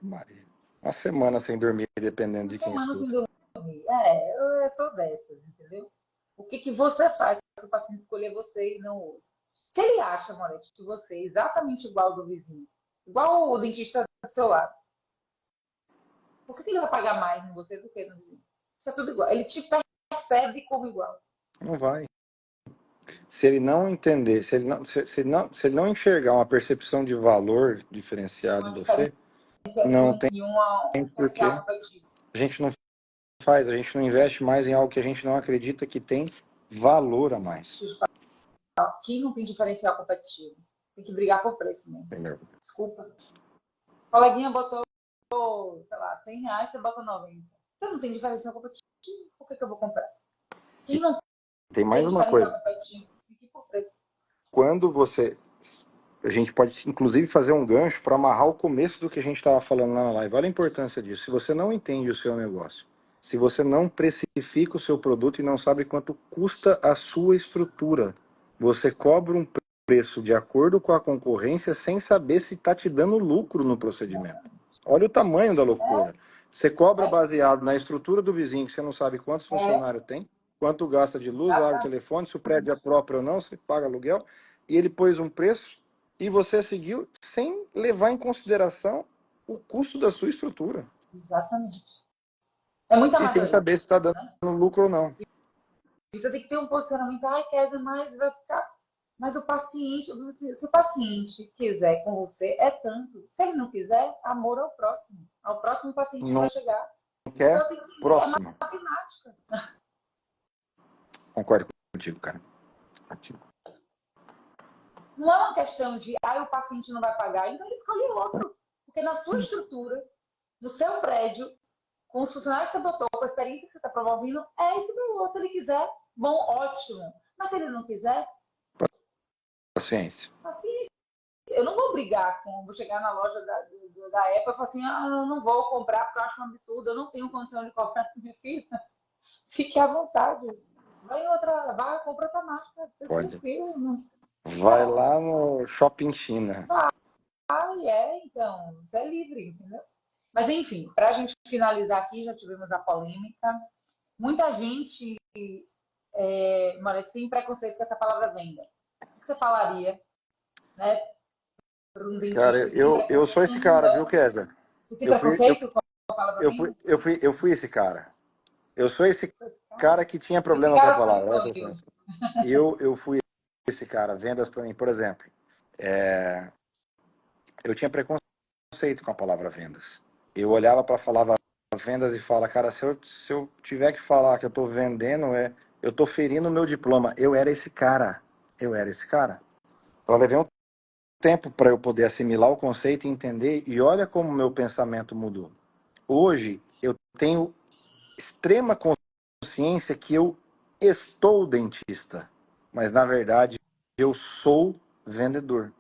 Maria. Uma semana sem dormir, dependendo de quem escuta. Sem dormir. Eu sou dessas, entendeu? O que você faz para o paciente escolher você e não o outro? Se ele acha, Moretti, que você é exatamente igual ao do vizinho, igual o dentista do seu lado, por que ele vai pagar mais em você do que no vizinho? Isso é tudo igual. Ele te percebe como igual. Não vai. Se ele não entender, se ele não enxergar uma percepção de valor diferenciado em você, não tem porquê. A gente não faz, a gente não investe mais em algo que a gente não acredita que tem valor a mais. Aqui não tem diferencial competitivo. Tem que brigar por preço mesmo. Entendeu? Desculpa. O coleguinha botou, sei lá, R$100, você bota 90. Você não tem diferencial competitivo, por que eu vou comprar? Quem não tem mais uma coisa. Competitivo, tem que ir por preço. Quando você... A gente pode, inclusive, fazer um gancho para amarrar o começo do que a gente estava falando lá na live. Olha a importância disso. Se você não entende o seu negócio, se você não precifica o seu produto e não sabe quanto custa a sua estrutura, você cobra um preço de acordo com a concorrência sem saber se está te dando lucro no procedimento. Olha o tamanho da loucura. Você cobra baseado na estrutura do vizinho, que você não sabe quantos funcionários tem, quanto gasta de luz, água, telefone, se o prédio é próprio ou não, se paga aluguel, e ele pôs um preço e você seguiu sem levar em consideração o custo da sua estrutura. Exatamente. É muito amadorismo. E sem saber se está dando lucro ou não. Você tem que ter um posicionamento, Kézia, mas vai ficar... Mas o paciente, se o paciente quiser com você, é tanto. Se ele não quiser, amor ao próximo. Ao próximo paciente que vai chegar. quer, Então tem que entender, é próximo. matemática. Concordo contigo, cara. Contigo. Não é uma questão de, o paciente não vai pagar, então ele escolhe outro. Porque na sua estrutura, no seu prédio, com os funcionários que você botou, com a experiência que você está promovendo, é esse valor. Se ele quiser, bom, ótimo. Mas se ele não quiser, Paciência. paciência. Eu não vou brigar vou chegar na loja da Apple e falar assim, eu não vou comprar porque eu acho um absurdo, eu não tenho condição de comprar para minha filha. Fique à vontade. Vai, compra outra máscara, você Pode. tranquilo. Não... Vai lá no Shopping China. Então, você é livre, entendeu? Mas enfim, para a gente finalizar aqui, já tivemos a polêmica. Muita gente, Maurício, tem preconceito com essa palavra venda. O que você falaria, né, para um Cara, dentista que tem eu sou preconceito? esse cara, viu, Kézia? Você tem Eu fui, eu, preconceito com a palavra venda? eu fui esse cara. Eu sou esse Cara, cara que tinha esse problema com a cara palavra. sou Essa é a eu. diferença. Eu fui esse cara. Vendas para mim, por exemplo. Eu tinha preconceito com a palavra vendas. Eu olhava para falar vendas e fala, cara, se eu tiver que falar que eu estou vendendo, eu estou ferindo o meu diploma. Eu era esse cara. Eu era esse cara. Eu levei um tempo para eu poder assimilar o conceito e entender, e olha como meu pensamento mudou. Hoje, eu tenho extrema consciência que eu estou dentista, mas na verdade eu sou vendedor.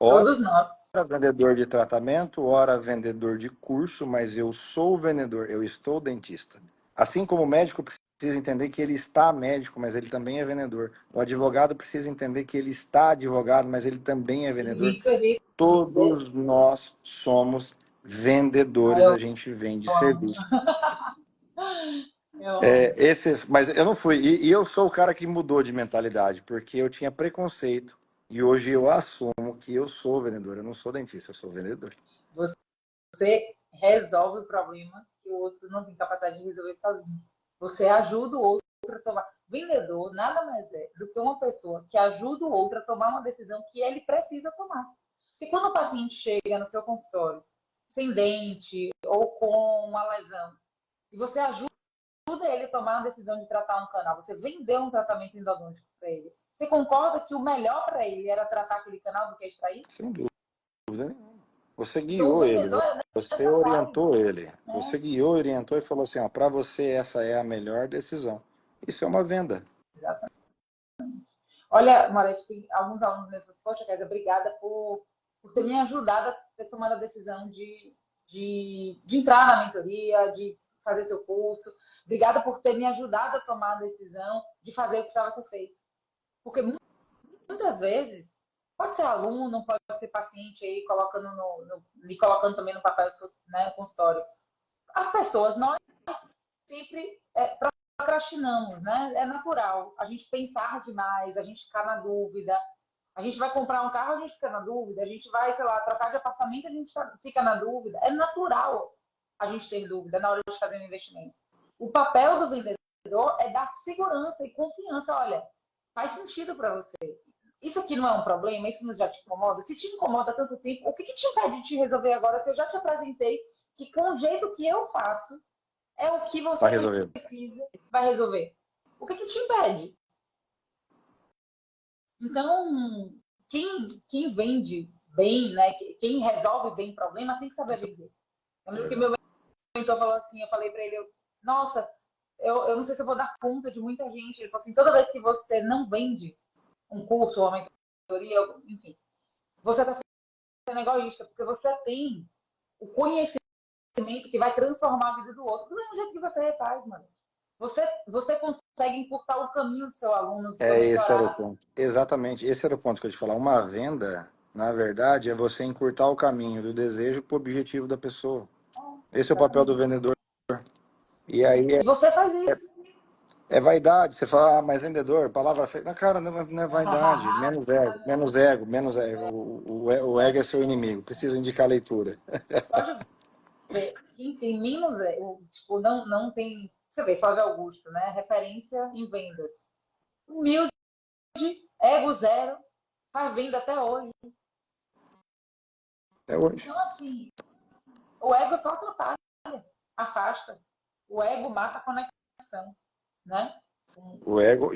Ora Todos nós. vendedor de tratamento, ora vendedor de curso, mas eu sou vendedor, eu estou dentista. Assim como o médico precisa entender que ele está médico, mas ele também é vendedor. O advogado precisa entender que ele está advogado, mas ele também é Ele vendedor. vive serviço. Todos nós somos vendedores, Eu a gente vende amo. serviço. Eu amo. Mas eu não fui. E eu sou o cara que mudou de mentalidade, porque eu tinha preconceito. E hoje eu assumo que eu sou vendedor. Eu não sou dentista, eu sou vendedor. Você resolve o problema que o outro não tem capacidade de resolver sozinho. Você ajuda o outro a tomar. Vendedor nada mais é do que uma pessoa que ajuda o outro a tomar uma decisão que ele precisa tomar. Porque quando o paciente chega no seu consultório sem dente ou com uma lesão, e você ajuda ele a tomar uma decisão de tratar um canal, você vendeu um tratamento endodôntico para ele, você concorda que o melhor para ele era tratar aquele canal do que extrair? Sem dúvida. Você Então, o guiou ele, vendedor é você necessário. orientou ele. Né? Você guiou, orientou e falou assim: ó, para você essa é a melhor decisão. Isso é uma venda. Exatamente. Olha, Moretti, tem alguns alunos nessas, poxa, Kézia, obrigada por ter me ajudado a ter tomado a decisão de entrar na mentoria, de fazer seu curso. Obrigada por ter me ajudado a tomar a decisão de fazer o que precisava ser feito. Porque muitas vezes, pode ser aluno, pode ser paciente aí, me colocando também no papel, né, no consultório. As pessoas, nós sempre procrastinamos, né? É natural. A gente pensar demais, a gente ficar na dúvida. A gente vai comprar um carro, a gente fica na dúvida. A gente vai, sei lá, trocar de apartamento, a gente fica na dúvida. É natural a gente ter dúvida na hora de fazer um investimento. O papel do vendedor é dar segurança e confiança. Olha, faz sentido para você. Isso aqui não é um problema? Isso não já te incomoda? Se te incomoda há tanto tempo, o que te impede de te resolver agora? Se eu já te apresentei que com o jeito que eu faço, é o que Tá você resolvido. precisa, vai resolver. O que te impede? Então, quem vende bem, né, quem resolve bem problema, tem que saber vender. Eu lembro que meu mentor falou assim, eu falei para ele, nossa, eu não sei se eu vou dar conta de muita gente. Ele falou assim, toda vez que você não vende um curso ou uma mentoria, enfim, você está sendo egoísta, porque você tem o conhecimento que vai transformar a vida do outro. Do mesmo jeito que você faz, mano. Você consegue encurtar o caminho do seu aluno, do seu Esse era o mentorado. ponto. Exatamente, esse era o ponto que eu ia te falar. Uma venda, na verdade, é você encurtar o caminho do desejo para o objetivo da pessoa. Esse é o papel do Exatamente. vendedor. E aí E você faz isso. é vaidade. Você fala, mas vendedor, palavra feia. Não, cara, não é vaidade. Menos ego, menos ego, menos ego. O ego é seu inimigo. Precisa indicar leitura. Pode ver, quem tem menos, tipo, não tem. Você vê, Flávio Augusto, né? Referência em vendas. Humilde, ego zero, faz venda até hoje. É hoje. Então, assim, o ego só atrapalha. afasta. O ego mata a conexão, né? O ego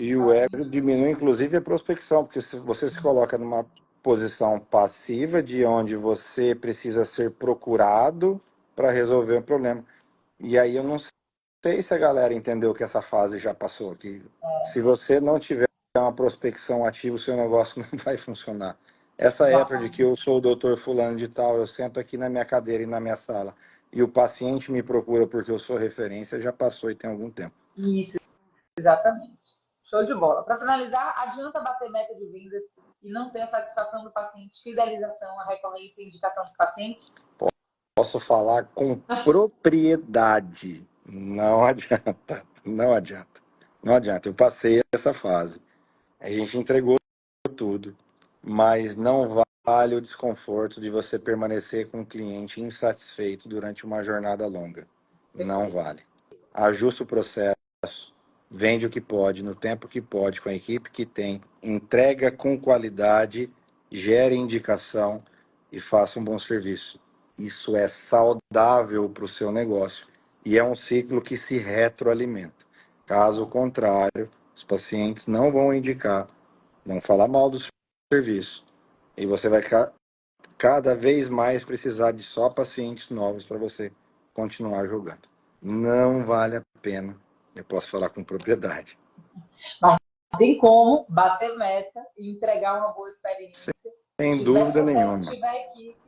diminui, inclusive, a prospecção, porque se você se coloca numa posição passiva de onde você precisa ser procurado para resolver um problema. E aí eu não sei se a galera entendeu que essa fase já passou, que se você não tiver uma prospecção ativa, o seu negócio não vai funcionar. Essa época de que eu sou o doutor fulano de tal, eu sento aqui na minha cadeira e na minha sala, e o paciente me procura porque eu sou referência, já passou e tem algum tempo. Isso, exatamente. Show de bola. Para finalizar, adianta bater meta de vendas e não ter a satisfação do paciente, fidelização, a recorrência e indicação dos pacientes? Posso falar com propriedade. Não adianta, não adianta. Não adianta. Eu passei essa fase. A gente entregou tudo, mas não vale o desconforto de você permanecer com o cliente insatisfeito durante uma jornada longa. Não vale. Ajusta o processo, vende o que pode, no tempo que pode, com a equipe que tem, entrega com qualidade, gere indicação e faça um bom serviço. Isso é saudável para o seu negócio e é um ciclo que se retroalimenta. Caso contrário, os pacientes não vão indicar, vão falar mal do serviço e você vai cada vez mais precisar de só pacientes novos para você continuar jogando. Não vale a pena. Eu posso falar com propriedade. Mas tem como bater meta e entregar uma boa experiência. Sem dúvida nenhuma. Se tiver equipe.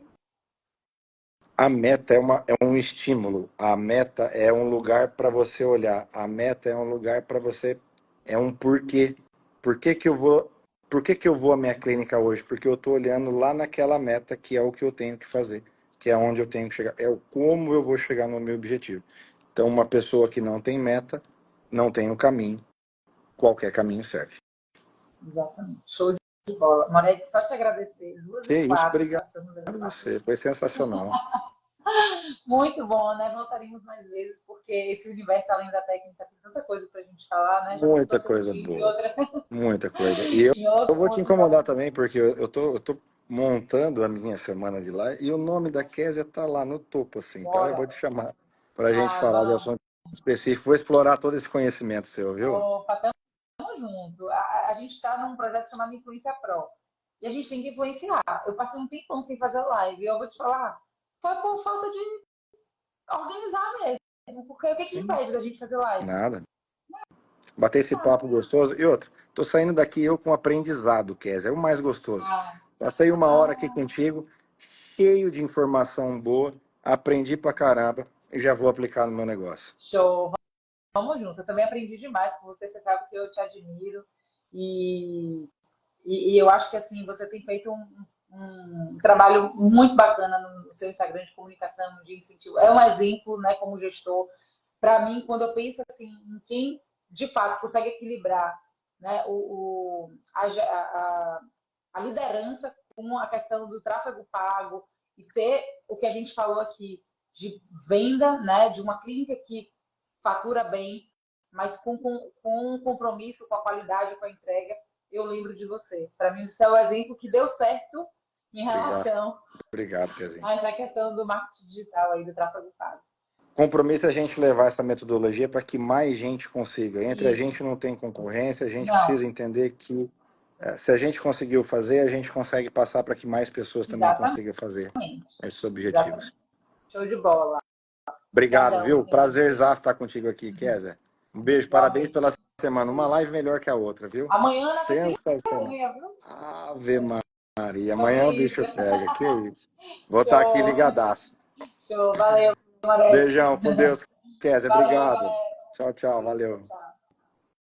A meta é um estímulo. A meta é um lugar para você olhar. A meta é um lugar para você. É um porquê. Por que que eu vou à minha clínica hoje? Porque eu estou olhando lá naquela meta que é o que eu tenho que fazer, que é onde eu tenho que chegar. É o como eu vou chegar no meu objetivo. Então, uma pessoa que não tem meta, não tem o caminho. Qualquer caminho serve. Exatamente. Show de bola. Moretti, só te agradecer. 2h04. Obrigado a você. Foi sensacional. Muito bom, né? Voltaremos mais vezes, porque esse universo, além da técnica, tem tanta coisa pra gente falar, né? Muita coisa boa. Muita coisa. E eu vou te incomodar também, porque eu tô montando a minha semana de live e o nome da Kézia tá lá no topo, assim, tá? Eu vou te chamar pra gente falar de assunto específico. Vou explorar todo esse conhecimento seu, viu? Opa, tamo junto. A gente tá num projeto chamado Influência Pro. E a gente tem que influenciar. Eu passei um tempão sem fazer live. E eu vou te falar, foi por falta de organizar mesmo. Porque o que impede da gente fazer live? Nada. Bater esse papo gostoso. E outra, tô saindo daqui eu com aprendizado, Kézia. É o mais gostoso. Passei uma hora aqui contigo, cheio de informação boa. Aprendi pra caramba e já vou aplicar no meu negócio. Show. Vamos junto. Eu também aprendi demais com você. Você sabe que eu te admiro. E eu acho que assim, você tem feito um trabalho muito bacana no seu Instagram de comunicação, de incentivo. É um exemplo, né, como gestor. Para mim, quando eu penso assim, em quem de fato consegue equilibrar, né, a liderança com a questão do tráfego pago e ter o que a gente falou aqui de venda, né, de uma clínica que fatura bem, mas com um compromisso com a qualidade, com a entrega, eu lembro de você. Para mim, isso é o exemplo que deu certo em relação a essa questão do marketing digital aí, do tráfego pago. Compromisso é a gente levar essa metodologia para que mais gente consiga. Entre a gente não tem concorrência, a gente precisa entender que se a gente conseguiu fazer, a gente consegue passar para que mais pessoas também consigam fazer esses objetivos. Show de bola. Obrigado, viu? Prazerzaço estar contigo aqui, Kézia. Um beijo, parabéns pela semana. Uma live melhor que a outra, viu? Amanhã na sensacional. Ave Maria, amanhã o bicho pega, que isso. Vou estar aqui ligadaço. Show, valeu, Moretti. Beijão, com Deus, Kézia. Obrigado. Tchau, tchau, valeu.